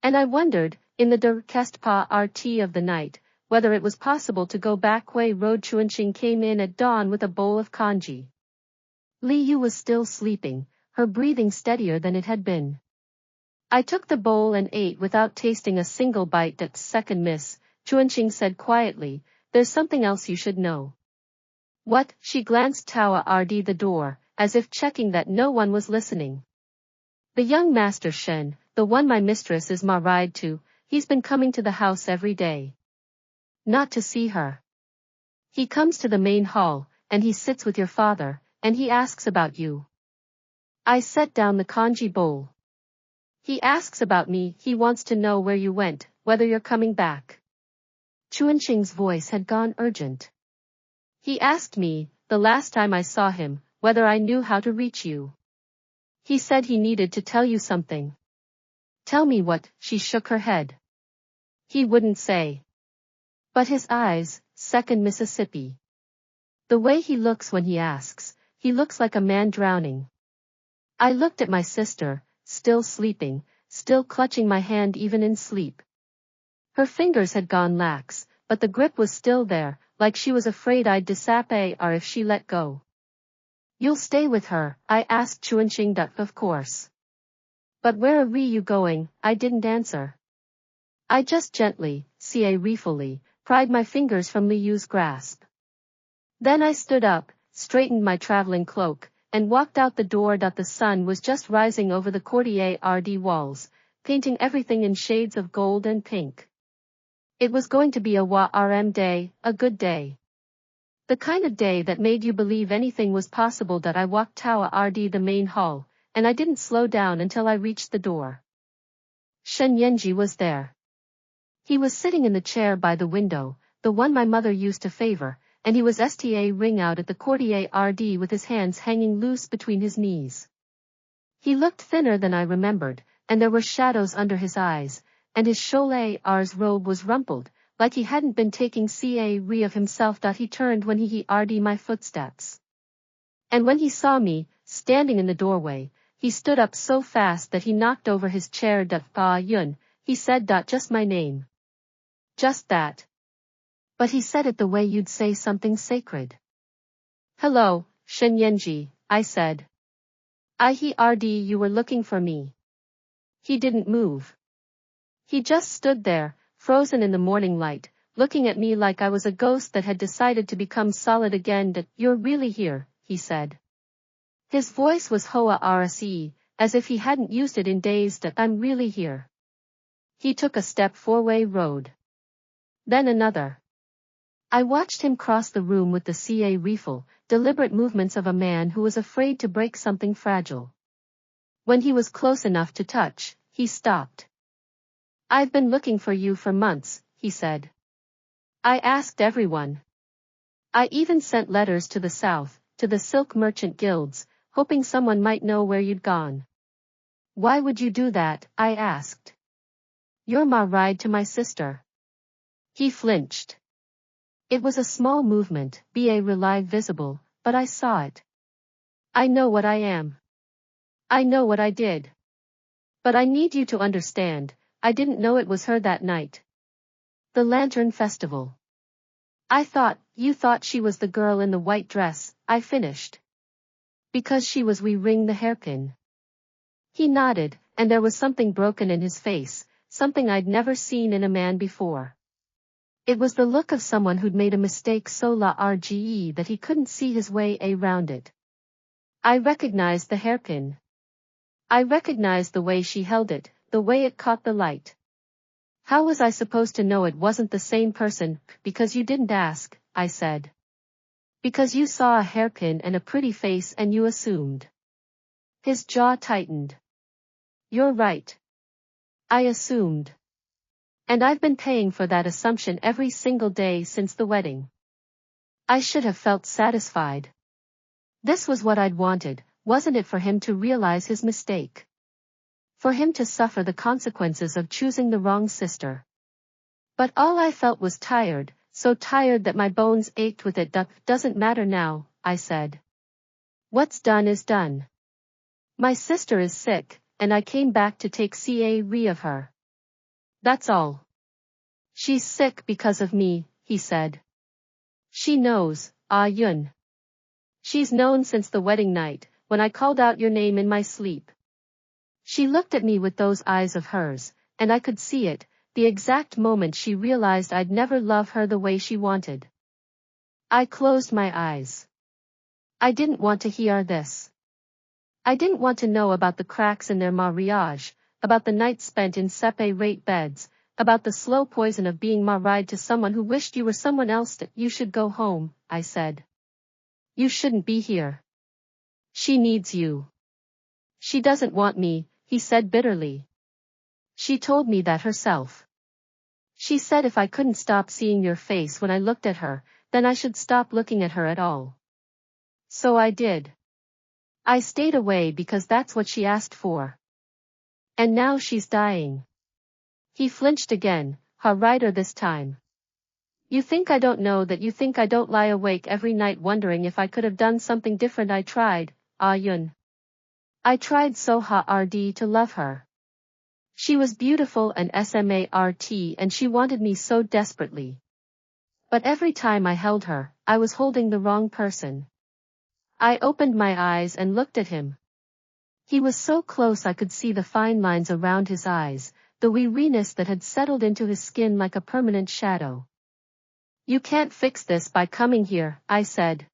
And I wondered, in the darkest part of the night, whether it was possible to go back way road. Chuanqing came in at dawn with a bowl of congee. Li Yue was still sleeping, her breathing steadier than it had been. I took the bowl and ate without tasting a single bite. That second, miss, Chuanqing said quietly, there's something else you should know. What? She glanced toward the door, as if checking that no one was listening. The young master Shen, the one my mistress is married to, he's been coming to the house every day. Not to see her. He comes to the main hall, and he sits with your father, and he asks about you. I set down the congee bowl. He asks about me, he wants to know where you went, whether you're coming back. Chuanqing's voice had gone urgent. He asked me, the last time I saw him, whether I knew how to reach you. He said he needed to tell you something. Tell me what? She shook her head. He wouldn't say. But his eyes, second Mississippi. The way he looks when he asks, he looks like a man drowning. I looked at my sister, still sleeping, still clutching my hand even in sleep. Her fingers had gone lax, but the grip was still there, like she was afraid I'd disappear if she let go. You'll stay with her? I asked Chuanqing. Of course. But where are you going? I didn't answer. I just gently, ruefully, pried my fingers from Li Yue's grasp. Then I stood up, straightened my traveling cloak, and walked out the door. The sun was just rising over the courtyard walls, painting everything in shades of gold and pink. It was going to be a warm day, a good day. The kind of day that made you believe anything was possible. I walked toward the main hall, and I didn't slow down until I reached the door. Shen Yanji was there. He was sitting in the chair by the window, the one my mother used to favor, and he was ring out at the courtyard with his hands hanging loose between his knees. He looked thinner than I remembered, and there were shadows under his eyes, and his choléar's robe was rumpled, like he hadn't been taking care of himself. He turned when he heard my footsteps. And when he saw me, standing in the doorway, he stood up so fast that he knocked over his chair. Pa Yun, he said. Just my name. Just that. But he said it the way you'd say something sacred. Hello, Shen Yanji, I said. I heard you were looking for me. He didn't move. He just stood there, frozen in the morning light, looking at me like I was a ghost that had decided to become solid again. You're really here, he said. His voice was hoarse, as if he hadn't used it in days. I'm really here. He took a step forward. Then another. I watched him cross the room with the rifle, deliberate movements of a man who was afraid to break something fragile. When he was close enough to touch, he stopped. I've been looking for you for months, he said. I asked everyone. I even sent letters to the south, to the silk merchant guilds, hoping someone might know where you'd gone. Why would you do that? I asked. You're married to my sister. He flinched. It was a small movement, relief visible, but I saw it. I know what I am. I know what I did. But I need you to understand, I didn't know it was her that night. The Lantern Festival. You thought she was the girl in the white dress, I finished. Because she was wearing the hairpin. He nodded, and there was something broken in his face, something I'd never seen in a man before. It was the look of someone who'd made a mistake so large that he couldn't see his way around it. I recognized the hairpin. I recognized the way she held it, the way it caught the light. How was I supposed to know it wasn't the same person? Because you didn't ask, I said. Because you saw a hairpin and a pretty face and you assumed. His jaw tightened. You're right. I assumed. And I've been paying for that assumption every single day since the wedding. I should have felt satisfied. This was what I'd wanted, wasn't it, for him to realize his mistake? For him to suffer the consequences of choosing the wrong sister. But all I felt was tired, so tired that my bones ached with it. Doesn't matter now, I said. What's done is done. My sister is sick, and I came back to take care of her. That's all. She's sick because of me, he said. She knows, Yun. She's known since the wedding night, when I called out your name in my sleep. She looked at me with those eyes of hers, and I could see it, the exact moment she realized I'd never love her the way she wanted. I closed my eyes. I didn't want to hear this. I didn't want to know about the cracks in their mariage, about the nights spent in separate beds, about the slow poison of being married to someone who wished you were someone else. That you should go home, I said. You shouldn't be here. She needs you. She doesn't want me, he said bitterly. She told me that herself. She said if I couldn't stop seeing your face when I looked at her, then I should stop looking at her at all. So I did. I stayed away because that's what she asked for. And now she's dying. He flinched again, harder this time. You think I don't know that? You think I don't lie awake every night wondering if I could have done something different? I tried, Yun. I tried so hard to love her. She was beautiful and smart and she wanted me so desperately. But every time I held her, I was holding the wrong person. I opened my eyes and looked at him. He was so close I could see the fine lines around his eyes, the weariness that had settled into his skin like a permanent shadow. You can't fix this by coming here, I said.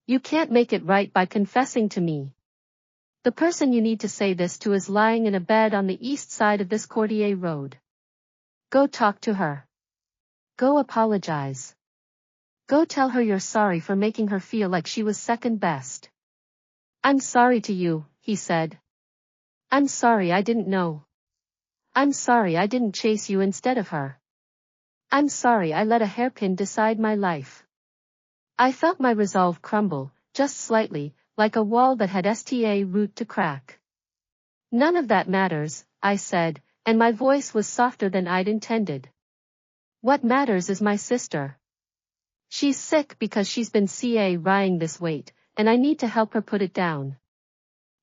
You can't make it right by confessing to me. The person you need to say this to is lying in a bed on the east side of this Courtier road. Go talk to her. Go apologize. Go tell her you're sorry for making her feel like she was second best. I'm sorry to you, he said. I'm sorry I didn't know. I'm sorry I didn't chase you instead of her. I'm sorry I let a hairpin decide my life. I felt my resolve crumble, just slightly, like a wall that had root to crack. None of that matters, I said, and my voice was softer than I'd intended. What matters is my sister. She's sick because she's been carrying this weight, and I need to help her put it down.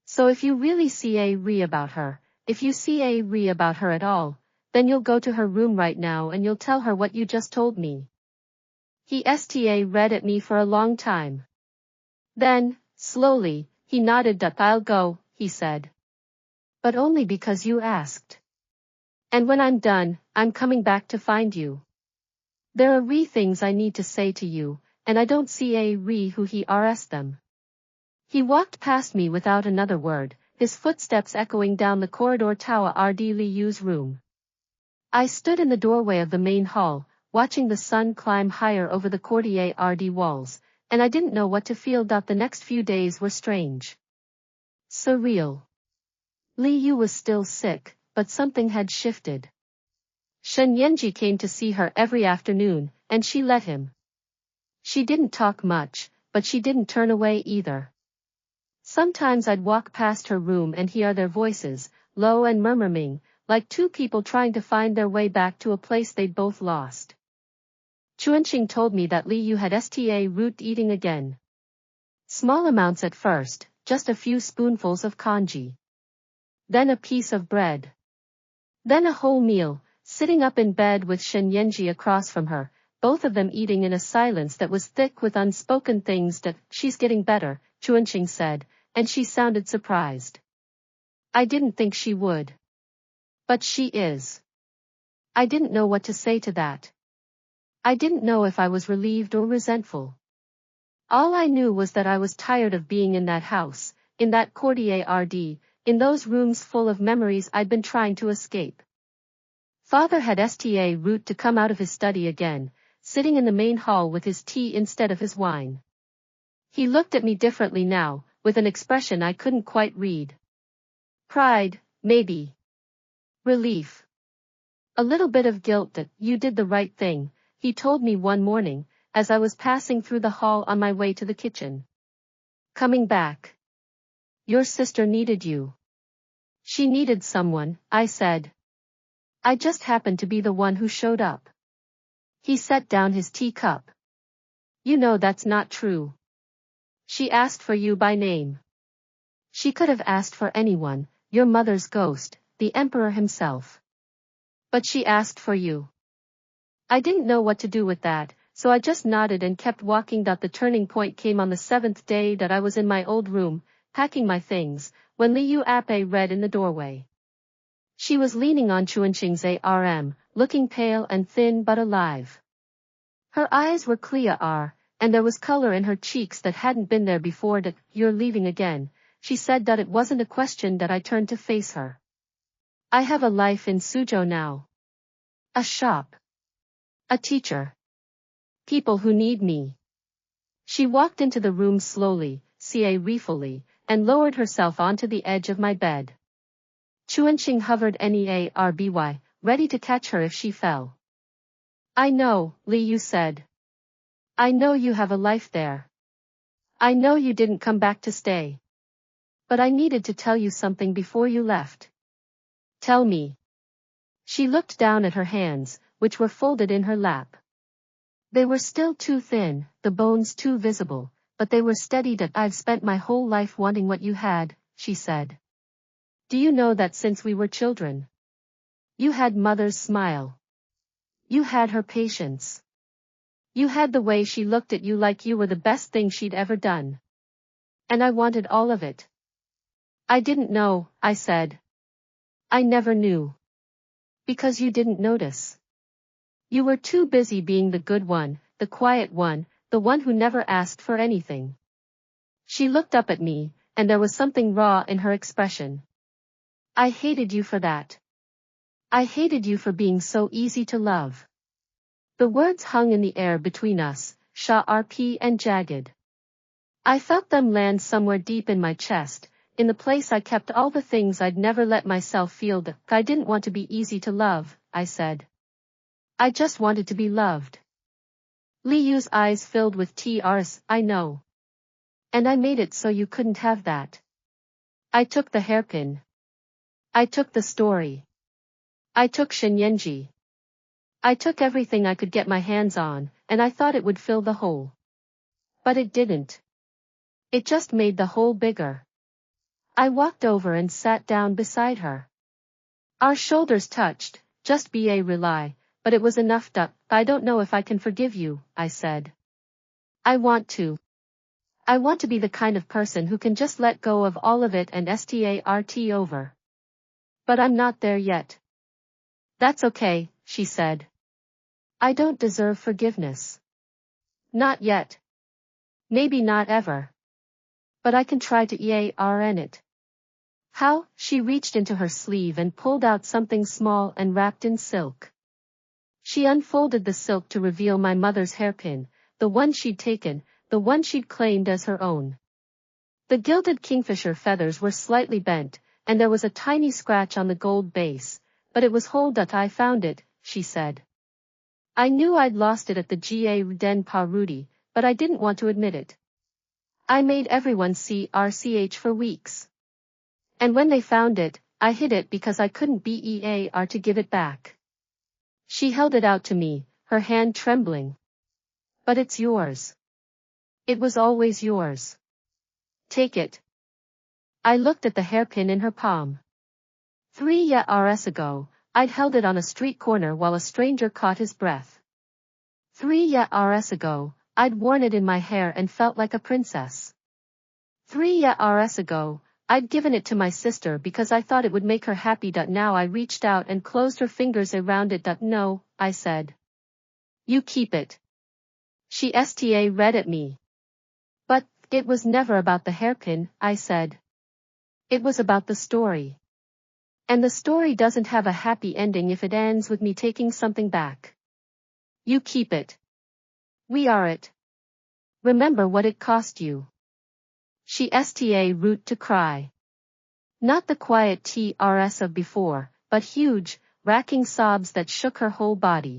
So if you really care about her, if you care about her at all, then you'll go to her room right now and you'll tell her what you just told me. He read at me for a long time. Then, slowly, he nodded. I'll go, he said. But only because you asked. And when I'm done, I'm coming back to find you. There are things I need to say to you, and I don't who he them. He walked past me without another word, his footsteps echoing down the corridor toward Li Yue's room. I stood in the doorway of the main hall, watching the sun climb higher over the Courtier walls, and I didn't know what to feel. The next few days were strange. Surreal. Li Yue was still sick, but something had shifted. Shen Yanji came to see her every afternoon, and she let him. She didn't talk much, but she didn't turn away either. Sometimes I'd walk past her room and hear their voices, low and murmuring, like two people trying to find their way back to a place they'd both lost. Chuanqing told me that Li Yue had root eating again. Small amounts at first, just a few spoonfuls of congee. Then a piece of bread. Then a whole meal, sitting up in bed with Shen Yanji across from her, both of them eating in a silence that was thick with unspoken things. She's getting better, Chuanqing said, and she sounded surprised. I didn't think she would. But she is. I didn't know what to say to that. I didn't know if I was relieved or resentful. All I knew was that I was tired of being in that house, in that Courtier in those rooms full of memories I'd been trying to escape. Father had root to come out of his study again, sitting in the main hall with his tea instead of his wine. He looked at me differently now, with an expression I couldn't quite read. Pride, maybe. Relief. A little bit of guilt that you did the right thing, he told me one morning, as I was passing through the hall on my way to the kitchen. Coming back. Your sister needed you. She needed someone, I said. I just happened to be the one who showed up. He set down his teacup. You know that's not true. She asked for you by name. She could have asked for anyone, your mother's ghost, the emperor himself. But she asked for you. I didn't know what to do with that, so I just nodded and kept walking. The turning point came on the 7th day that I was in my old room, packing my things, when Li Yue read in the doorway. She was leaning on Chuanqing's arm, looking pale and thin but alive. Her eyes were clear, and there was color in her cheeks that hadn't been there before. That "You're leaving again," she said. That it wasn't a question. That I turned to face her. "I have a life in Suzhou now. A shop. A teacher. People who need me." She walked into the room slowly, carefully, and lowered herself onto the edge of my bed. Chuanqing hovered nearby, ready to catch her if she fell. "I know," Li Yue said. "I know you have a life there. I know you didn't come back to stay. But I needed to tell you something before you left." "Tell me." She looked down at her hands, which were folded in her lap. They were still too thin, the bones too visible, but they were steady. "That I've spent my whole life wanting what you had," she said. "Do you know that since we were children? You had Mother's smile. You had her patience. You had the way she looked at you like you were the best thing she'd ever done. And I wanted all of it." "I didn't know," I said. "I never knew. Because you didn't notice. You were too busy being the good one, the quiet one, the one who never asked for anything." She looked up at me, and there was something raw in her expression. "I hated you for that. I hated you for being so easy to love." The words hung in the air between us, sharp and jagged. I felt them land somewhere deep in my chest, in the place I kept all the things I'd never let myself feel. "I didn't want to be easy to love," I said. "I just wanted to be loved." Li Yue's eyes filled with tears. "I know. And I made it so you couldn't have that. I took the hairpin. I took the story. I took Shenyanji. I took everything I could get my hands on, and I thought it would fill the hole. But it didn't. It just made the hole bigger." I walked over and sat down beside her. Our shoulders touched, just rely, but it was enough. "I don't know if I can forgive you," I said. "I want to. I want to be the kind of person who can just let go of all of it and start over. But I'm not there yet." "That's okay," she said. "I don't deserve forgiveness. Not yet. Maybe not ever. But I can try to earn it." "How?" She reached into her sleeve and pulled out something small and wrapped in silk. She unfolded the silk to reveal my mother's hairpin, the one she'd taken, the one she'd claimed as her own. The gilded kingfisher feathers were slightly bent, and there was a tiny scratch on the gold base, but it was whole. "I found it," she said. "I knew I'd lost it at the Den Parudi, but I didn't want to admit it. I made everyone see RCH for weeks. And when they found it, I hid it because I couldn't bear to give it back." She held it out to me, her hand trembling. "But it's yours. It was always yours. Take it." I looked at the hairpin in her palm. 3 years ago, I'd held it on a street corner while a stranger caught his breath. 3 years ago, I'd worn it in my hair and felt like a princess. 3 years ago, I'd given it to my sister because I thought it would make her happy. Now I reached out and closed her fingers around it. "No," I said. "You keep it." She read at me. "But, it was never about the hairpin," I said. "It was about the story. And the story doesn't have a happy ending if it ends with me taking something back. You keep it. We are it. Remember what it cost you." She root to cry. Not the quiet TRS of before, but huge, racking sobs that shook her whole body.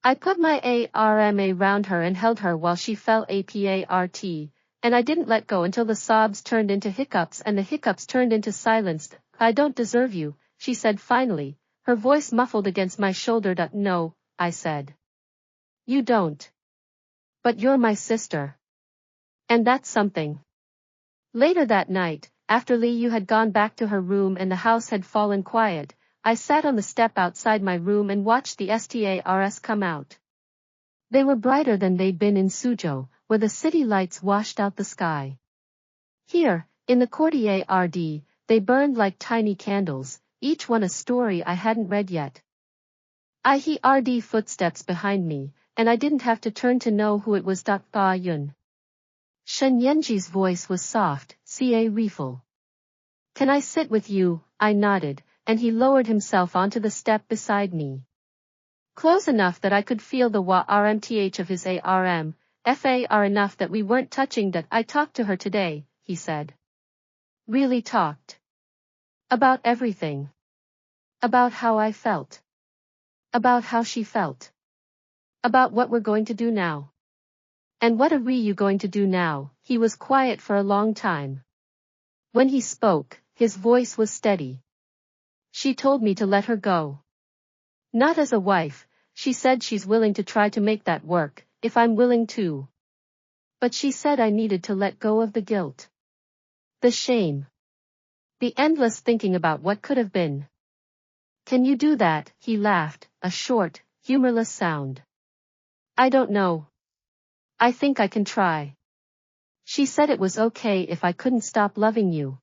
I put my arm around her and held her while she fell apart, and I didn't let go until the sobs turned into hiccups and the hiccups turned into silence. "I don't deserve you," she said finally, her voice muffled against my shoulder. "No," I said. "You don't. But you're my sister. And that's something." Later that night, after Li Yue had gone back to her room and the house had fallen quiet, I sat on the step outside my room and watched the stars come out. They were brighter than they'd been in Suzhou, where the city lights washed out the sky. Here, In the courtyard, they burned like tiny candles, each one a story I hadn't read yet. I heard footsteps behind me, and I didn't have to turn to know who it was. Ba Yun. Shen Yanji's voice was soft, ca refill. Can I sit with you? I nodded, and he lowered himself onto the step beside me. Close enough that I could feel the rmth of his far enough that we weren't touching. That I talked to her today, he said. Really talked. About everything. About how I felt. About how she felt. About what we're going to do now. And what are you going to do now? He was quiet for a long time. When he spoke, his voice was steady. She told me to let her go. Not as a wife, she said she's willing to try to make that work, if I'm willing to. But she said I needed to let go of the guilt. The shame. The endless thinking about what could have been. Can you do that? He laughed, a short, humorless sound. I don't know. I think I can try. She said it was okay if I couldn't stop loving you.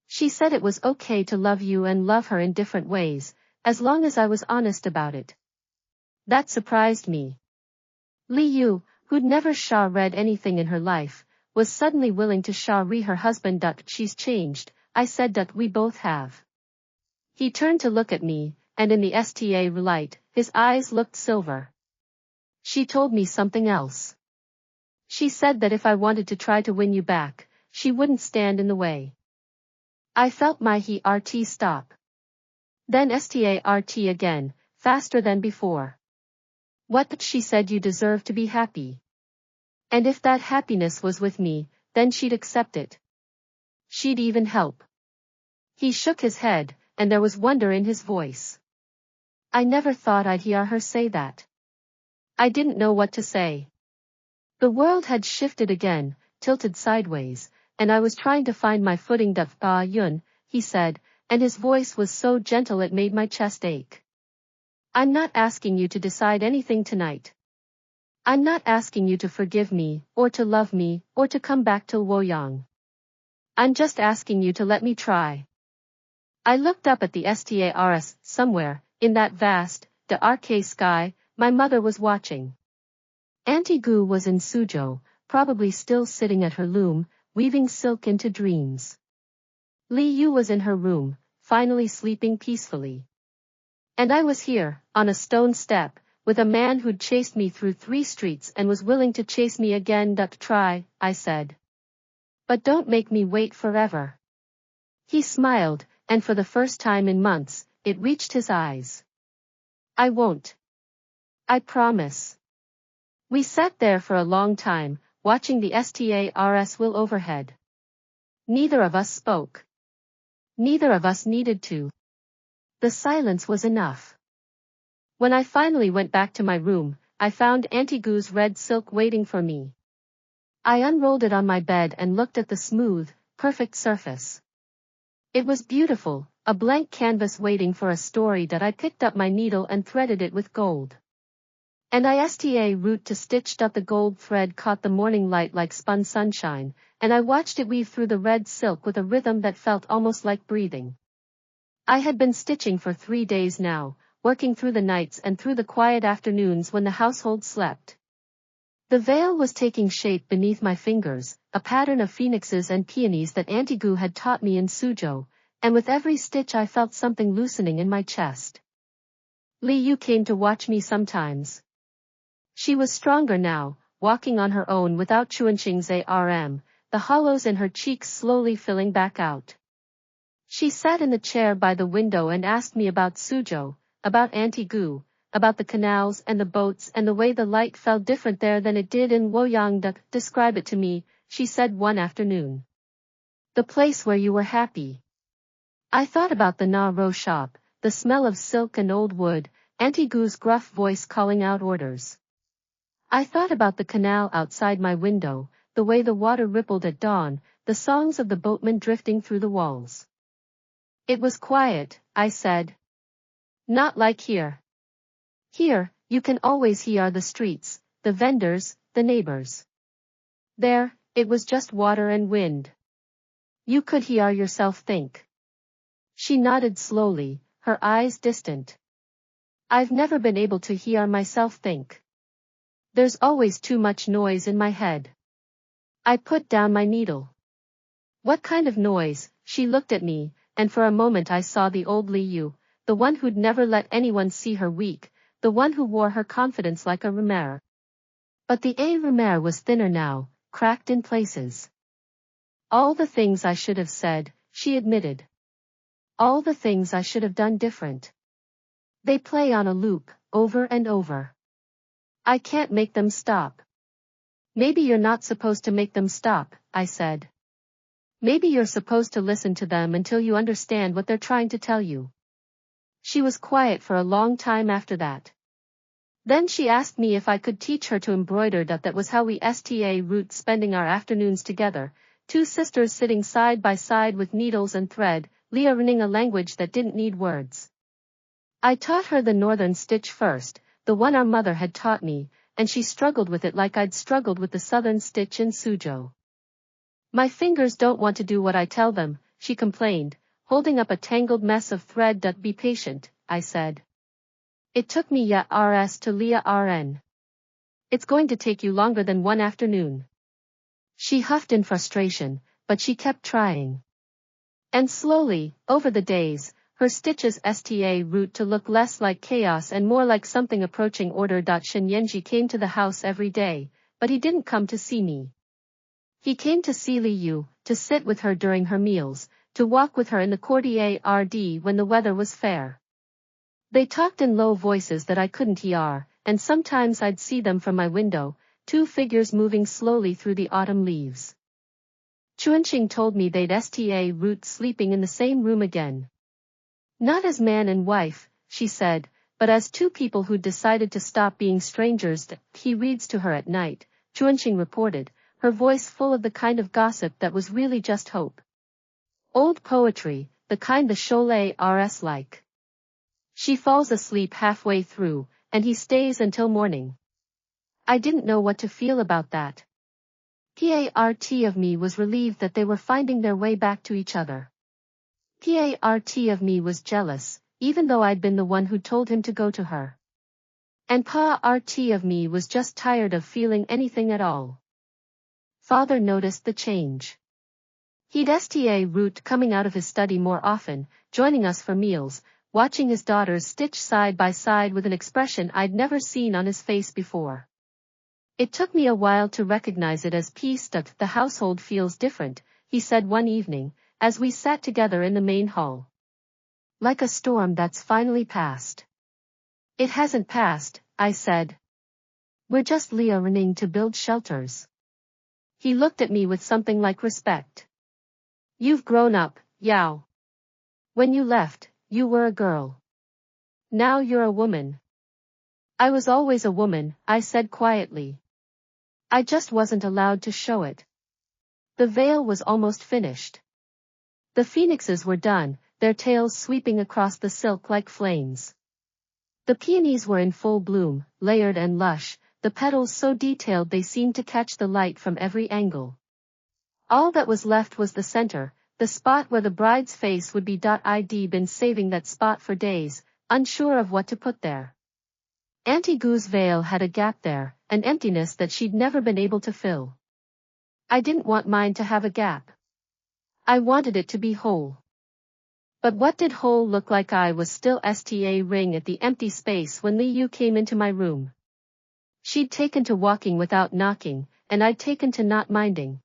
She said it was okay to love you and love her in different ways, as long as I was honest about it. That surprised me. Li Yue, who'd never read anything in her life, was suddenly willing to read her husband. She's changed, I said. We both have. He turned to look at me, and in the light, his eyes looked silver. She told me something else. She said that if I wanted to try to win you back, she wouldn't stand in the way. I felt my heart stop. Then start again, faster than before. What? She said you deserve to be happy. And if that happiness was with me, then she'd accept it. She'd even help. He shook his head, and there was wonder in his voice. I never thought I'd hear her say that. I didn't know what to say. The world had shifted again, tilted sideways, and I was trying to find my footing. Ba Yun, he said, and his voice was so gentle it made my chest ache. I'm not asking you to decide anything tonight. I'm not asking you to forgive me, or to love me, or to come back to Luoyang. I'm just asking you to let me try. I looked up at the stars, somewhere, in that vast, dark sky, my mother was watching. Auntie Gu was in Suzhou, probably still sitting at her loom, weaving silk into dreams. Li Yue was in her room, finally sleeping peacefully. And I was here, on a stone step, with a man who'd chased me through 3 streets and was willing to chase me again. Try, I said. But don't make me wait forever. He smiled, and for the first time in months, it reached his eyes. I won't. I promise. We sat there for a long time, watching the stars wheel overhead. Neither of us spoke. Neither of us needed to. The silence was enough. When I finally went back to my room, I found Auntie Gu's red silk waiting for me. I unrolled it on my bed and looked at the smooth, perfect surface. It was beautiful, a blank canvas waiting for a story. I picked up my needle and threaded it with gold. And I root to stitched up the gold thread caught the morning light like spun sunshine, and I watched it weave through the red silk with a rhythm that felt almost like breathing. I had been stitching for 3 days now, working through the nights and through the quiet afternoons when the household slept. The veil was taking shape beneath my fingers, a pattern of phoenixes and peonies that Auntie Gu had taught me in Suzhou, and with every stitch I felt something loosening in my chest. Li Yue came to watch me sometimes. She was stronger now, walking on her own without Chuanqing's the hollows in her cheeks slowly filling back out. She sat in the chair by the window and asked me about Suzhou, about Auntie Gu, about the canals and the boats and the way the light fell different there than it did in Luoyang. Describe it to me, she said one afternoon. The place where you were happy. I thought about the Na-Ro shop, the smell of silk and old wood, Auntie Gu's gruff voice calling out orders. I thought about the canal outside my window, the way the water rippled at dawn, the songs of the boatmen drifting through the walls. It was quiet, I said. Not like here. Here, you can always hear the streets, the vendors, the neighbors. There, it was just water and wind. You could hear yourself think. She nodded slowly, her eyes distant. I've never been able to hear myself think. There's always too much noise in my head. I put down my needle. What kind of noise? She looked at me, and for a moment I saw the old Li Yue, the one who'd never let anyone see her weak, the one who wore her confidence like a rumère. But the rumère was thinner now, cracked in places. All the things I should have said, she admitted. All the things I should have done different. They play on a loop, over and over. I can't make them stop. Maybe you're not supposed to make them stop, I said. Maybe you're supposed to listen to them until you understand what they're trying to tell you. She was quiet for a long time after that. Then she asked me if I could teach her to embroider. That was how we spending our afternoons together, two sisters sitting side by side with needles and thread, Leah learning a language that didn't need words. I taught her the northern stitch first, the one our mother had taught me, and she struggled with it like I'd struggled with the southern stitch in Suzhou. My fingers don't want to do what I tell them, she complained, holding up a tangled mess of thread. Be patient, I said. It took me years to learn. It's going to take you longer than one afternoon. She huffed in frustration, but she kept trying. And slowly, over the days, her stitches root to look less like chaos and more like something approaching order. Shen Yanji came to the house every day, but he didn't come to see me. He came to see Li Yue, to sit with her during her meals, to walk with her in the courtyard when the weather was fair. They talked in low voices that I couldn't hear, and sometimes I'd see them from my window, two figures moving slowly through the autumn leaves. Chuanqing told me they'd root sleeping in the same room again. Not as man and wife, she said, but as two people who'd decided to stop being strangers. He reads to her at night, Chuanqing reported, her voice full of the kind of gossip that was really just hope. Old poetry, the kind the Cholet like. She falls asleep halfway through, and he stays until morning. I didn't know what to feel about that. Part of me was relieved that they were finding their way back to each other. Part of me was jealous, even though I'd been the one who told him to go to her. And part of me was just tired of feeling anything at all. Father noticed the change. He'd root coming out of his study more often, joining us for meals, watching his daughters stitch side by side with an expression I'd never seen on his face before. It took me a while to recognize it as peace. The household feels different, he said one evening, as we sat together in the main hall. Like a storm that's finally passed. It hasn't passed, I said. We're just learning to build shelters. He looked at me with something like respect. You've grown up, Yao. When you left, you were a girl. Now you're a woman. I was always a woman, I said quietly. I just wasn't allowed to show it. The veil was almost finished. The phoenixes were done, their tails sweeping across the silk like flames. The peonies were in full bloom, layered and lush, the petals so detailed they seemed to catch the light from every angle. All that was left was the center, the spot where the bride's face would be. I'd been saving that spot for days, unsure of what to put there. Auntie Gu's veil had a gap there, an emptiness that she'd never been able to fill. I didn't want mine to have a gap. I wanted it to be whole. But what did whole look like? I was still ring at the empty space when Li Yue came into my room. She'd taken to walking without knocking, and I'd taken to not minding.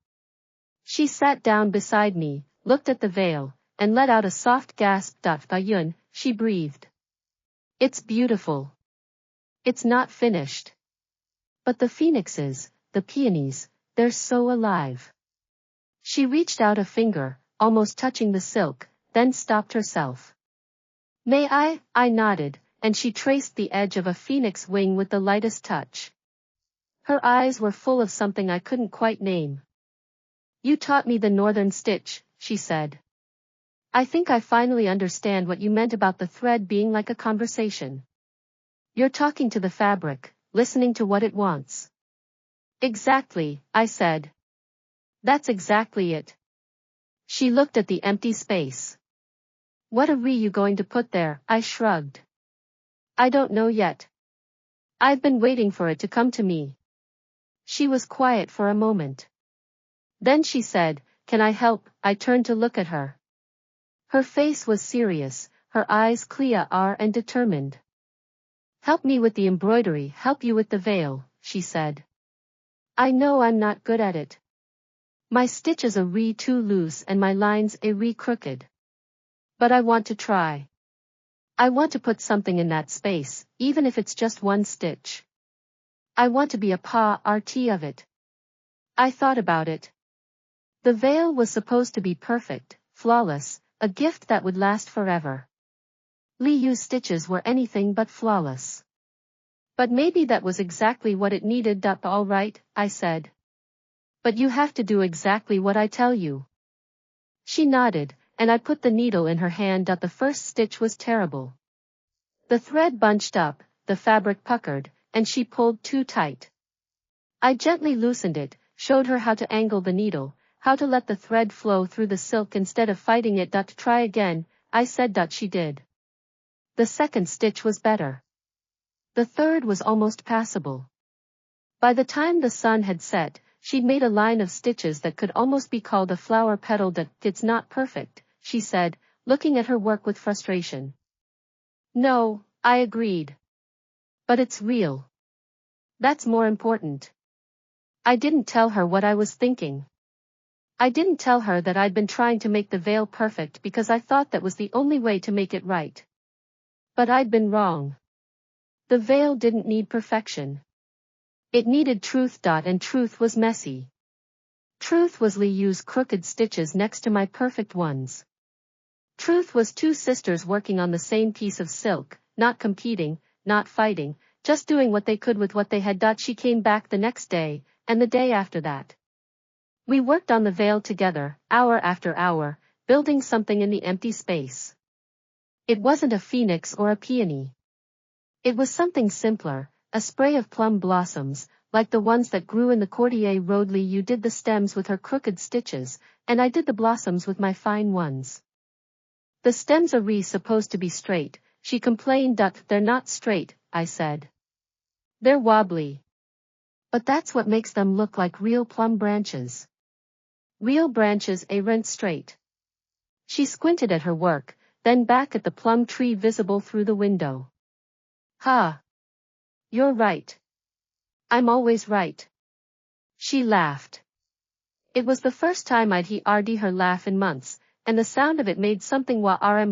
She sat down beside me, looked at the veil, and let out a soft gasp. Yun, she breathed. It's beautiful. It's not finished. But the phoenixes, the peonies, they're so alive. She reached out a finger, almost touching the silk, then stopped herself. May I? I nodded, and she traced the edge of a phoenix wing with the lightest touch. Her eyes were full of something I couldn't quite name. You taught me the northern stitch, she said. I think I finally understand what you meant about the thread being like a conversation. You're talking to the fabric, listening to what it wants. Exactly, I said. That's exactly it. She looked at the empty space. What are you going to put there? I shrugged. I don't know yet. I've been waiting for it to come to me. She was quiet for a moment. Then she said, "Can I help?" I turned to look at her. Her face was serious, her eyes clear and determined. "Help me with the embroidery, help you with the veil," she said. "I know I'm not good at it. My stitches are too loose and my lines crooked. But I want to try. I want to put something in that space, even if it's just one stitch. I want to be a part of it." I thought about it. The veil was supposed to be perfect, flawless, a gift that would last forever. Li Yue's stitches were anything but flawless. But maybe that was exactly what it needed. "All right," I said. "But you have to do exactly what I tell you." She nodded, and I put the needle in her hand. The first stitch was terrible. The thread bunched up, the fabric puckered, and she pulled too tight. I gently loosened it, showed her how to angle the needle, how to let the thread flow through the silk instead of fighting it. "Try again," I said. She did. The second stitch was better. The third was almost passable. By the time the sun had set, she'd made a line of stitches that could almost be called a flower petal. "It's not perfect," she said, looking at her work with frustration. "No," I agreed. "But it's real. That's more important." I didn't tell her what I was thinking. I didn't tell her that I'd been trying to make the veil perfect because I thought that was the only way to make it right. But I'd been wrong. The veil didn't need perfection. It needed truth. And truth was messy. Truth was Li Yue's crooked stitches next to my perfect ones. Truth was two sisters working on the same piece of silk, not competing, not fighting, just doing what they could with what they had. She came back the next day, and the day after that. We worked on the veil together, hour after hour, building something in the empty space. It wasn't a phoenix or a peony. It was something simpler, a spray of plum blossoms, like the ones that grew in the courtyard road. Li Yue did the stems with her crooked stitches, and I did the blossoms with my fine ones. "The stems are supposed to be straight," she complained. "They're not straight," I said. "They're wobbly. But that's what makes them look like real plum branches. Real branches aren't straight." She squinted at her work, then back at the plum tree visible through the window. "Ha! You're right. I'm always right." She laughed. It was the first time I'd heard her laugh in months, and the sound of it made something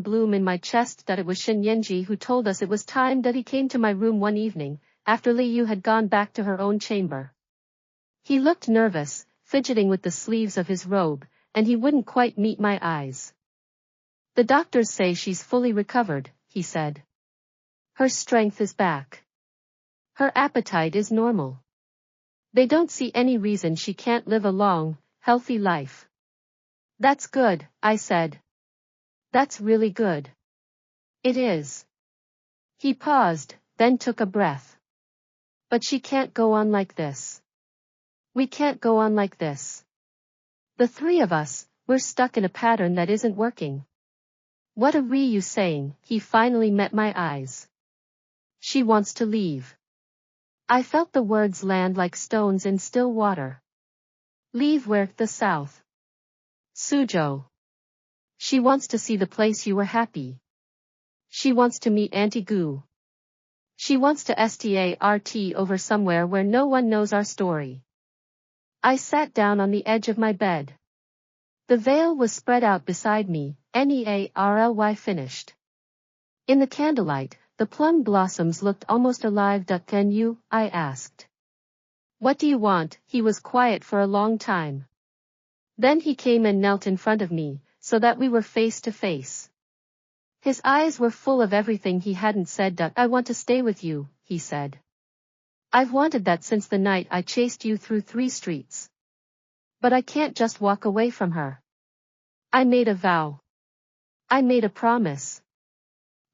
bloom in my chest. It was Shin Yenji who told us it was time. He came to my room one evening, after Li Yue had gone back to her own chamber. He looked nervous, fidgeting with the sleeves of his robe, and he wouldn't quite meet my eyes. "The doctors say she's fully recovered," he said. "Her strength is back. Her appetite is normal. They don't see any reason she can't live a long, healthy life." "That's good," I said. "That's really good." "It is." He paused, then took a breath. "But she can't go on like this. We can't go on like this. The three of us, we're stuck in a pattern that isn't working." "What are you saying?" He finally met my eyes. "She wants to leave." I felt the words land like stones in still water. "Leave where?" "The south. Suzhou. She wants to see the place you were happy. She wants to meet Auntie Gu. She wants to start over somewhere where no one knows our story." I sat down on the edge of my bed. The veil was spread out beside me, nearly finished. In the candlelight, the plum blossoms looked almost alive. "Can you?" I asked. "What do you want?" He was quiet for a long time. Then he came and knelt in front of me, so that we were face to face. His eyes were full of everything he hadn't said. "I want to stay with you," he said. "I've wanted that since the night I chased you through 3 streets. But I can't just walk away from her. I made a vow. I made a promise.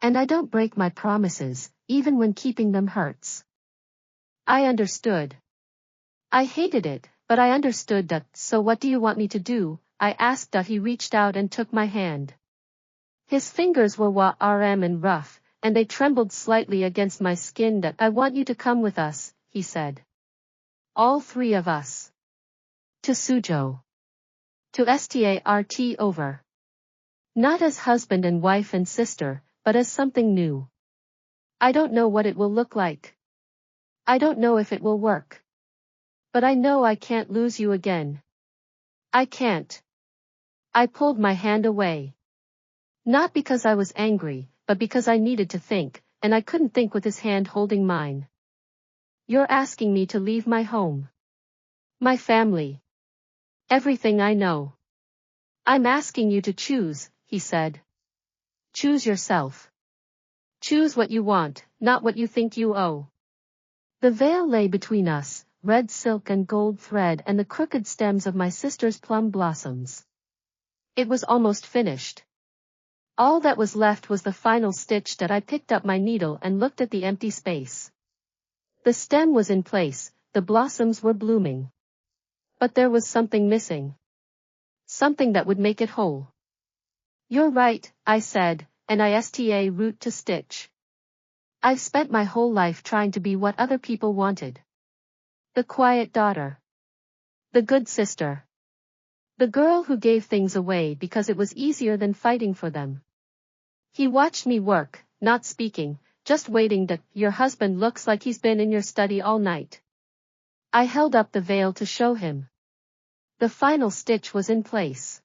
And I don't break my promises, even when keeping them hurts." I understood. I hated it, but I understood. "So what do you want me to do?" I asked. He reached out and took my hand. His fingers were warm and rough, and they trembled slightly against my skin. I want you to come with us, he said. All three of us. To Suzhou. To start over. Not as husband and wife and sister, but as something new. I don't know what it will look like. I don't know if it will work. But I know I can't lose you again. I can't. I pulled my hand away. Not because I was angry, but because I needed to think, and I couldn't think with his hand holding mine. You're asking me to leave my home. My family. Everything I know. I'm asking you to choose, he said. Choose yourself. Choose what you want, not what you think you owe. The veil lay between us, red silk and gold thread and the crooked stems of my sister's plum blossoms. It was almost finished. All that was left was the final stitch. I picked up my needle and looked at the empty space. The stem was in place, the blossoms were blooming. But there was something missing. Something that would make it whole. You're right, I said, and I sta root to stitch. I've spent my whole life trying to be what other people wanted. The quiet daughter. The good sister. The girl who gave things away because it was easier than fighting for them. He watched me work, not speaking, just waiting. Your husband looks like he's been in your study all night. I held up the veil to show him. The final stitch was in place.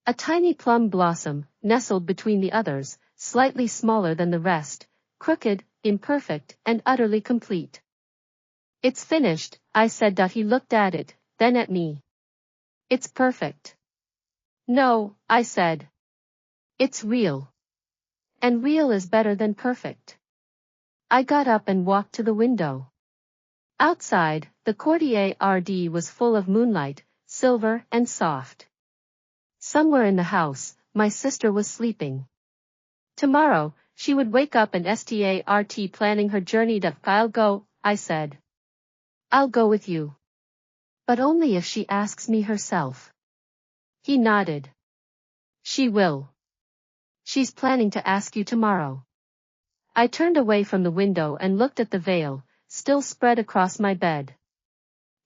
A tiny plum blossom, nestled between the others, slightly smaller than the rest, crooked, imperfect, and utterly complete. It's finished, I said. He looked at it, then at me. It's perfect. No, I said. It's real. And real is better than perfect. I got up and walked to the window. Outside, the courtyard was full of moonlight, silver and soft. Somewhere in the house, my sister was sleeping. Tomorrow, she would wake up and start planning her journey. I'll go, I said. I'll go with you. But only if she asks me herself. He nodded. She will. She's planning to ask you tomorrow. I turned away from the window and looked at the veil, still spread across my bed.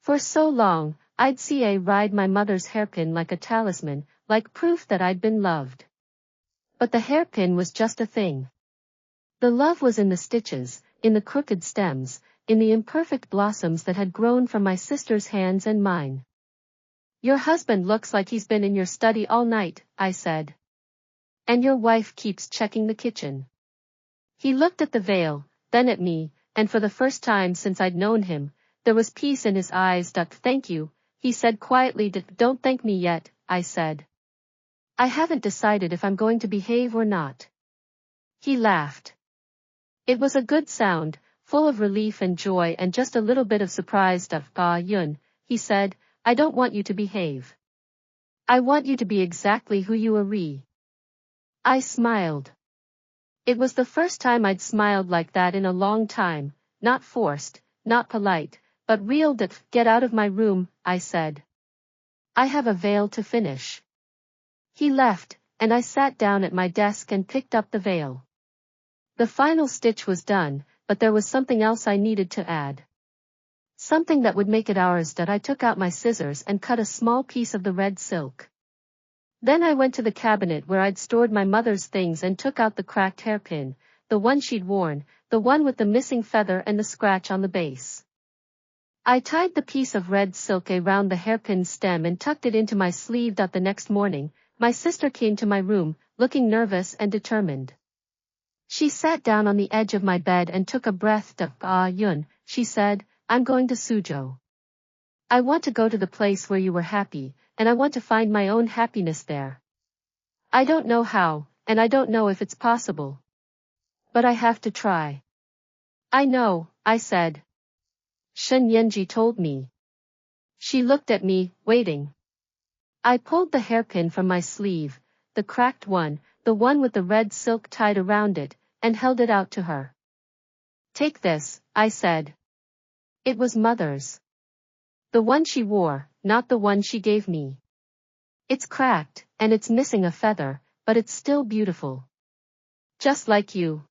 For so long, I'd ride my mother's hairpin like a talisman, like proof that I'd been loved. But the hairpin was just a thing. The love was in the stitches, in the crooked stems, in the imperfect blossoms that had grown from my sister's hands and mine. Your husband looks like he's been in your study all night, I said. And your wife keeps checking the kitchen. He looked at the veil, then at me, and for the first time since I'd known him, there was peace in his eyes. Thank you, he said quietly. Don't thank me yet, I said. I haven't decided if I'm going to behave or not. He laughed. It was a good sound, full of relief and joy and just a little bit of surprise. Yun, he said, I don't want you to behave. I want you to be exactly who you are. I smiled. It was the first time I'd smiled like that in a long time, not forced, not polite, but real. Get out of my room, I said. I have a veil to finish. He left, and I sat down at my desk and picked up the veil. The final stitch was done, but there was something else I needed to add. Something that would make it ours. I took out my scissors and cut a small piece of the red silk. Then I went to the cabinet where I'd stored my mother's things and took out the cracked hairpin, the one she'd worn, the one with the missing feather and the scratch on the base. I tied the piece of red silk around the hairpin stem and tucked it into my sleeve. The next morning, my sister came to my room, looking nervous and determined. She sat down on the edge of my bed and took a breath. Yun, she said, I'm going to Suzhou. I want to go to the place where you were happy, and I want to find my own happiness there. I don't know how, and I don't know if it's possible. But I have to try. I know, I said. Shen Yanji told me. She looked at me, waiting. I pulled the hairpin from my sleeve, the cracked one, the one with the red silk tied around it, and held it out to her. Take this, I said. It was Mother's. The one she wore, not the one she gave me. It's cracked, and it's missing a feather, but it's still beautiful. Just like you.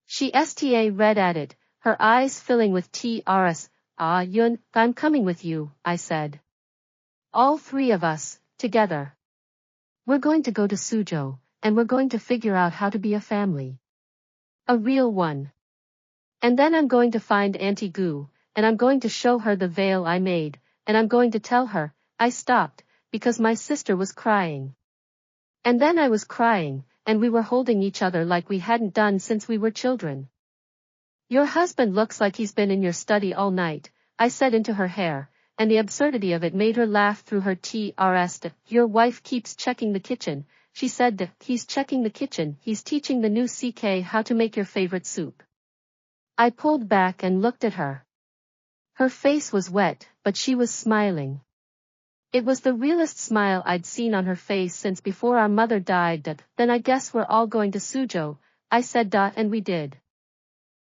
She read at it, her eyes filling with tears. Ah, Yun, I'm coming with you, I said. All three of us, together. We're going to go to Suzhou, and we're going to figure out how to be a family. A real one. And then I'm going to find Auntie Gu, and I'm going to show her the veil I made, and I'm going to tell her. I stopped, because my sister was crying. And then I was crying, and we were holding each other like we hadn't done since we were children. Your husband looks like he's been in your study all night, I said into her hair, and the absurdity of it made her laugh through her tears. Your wife keeps checking the kitchen, she said. He's checking the kitchen, he's teaching the new CK how to make your favorite soup. I pulled back and looked at her. Her face was wet, but she was smiling. It was the realest smile I'd seen on her face since before our mother died. Then I guess we're all going to Suzhou, I said. And we did.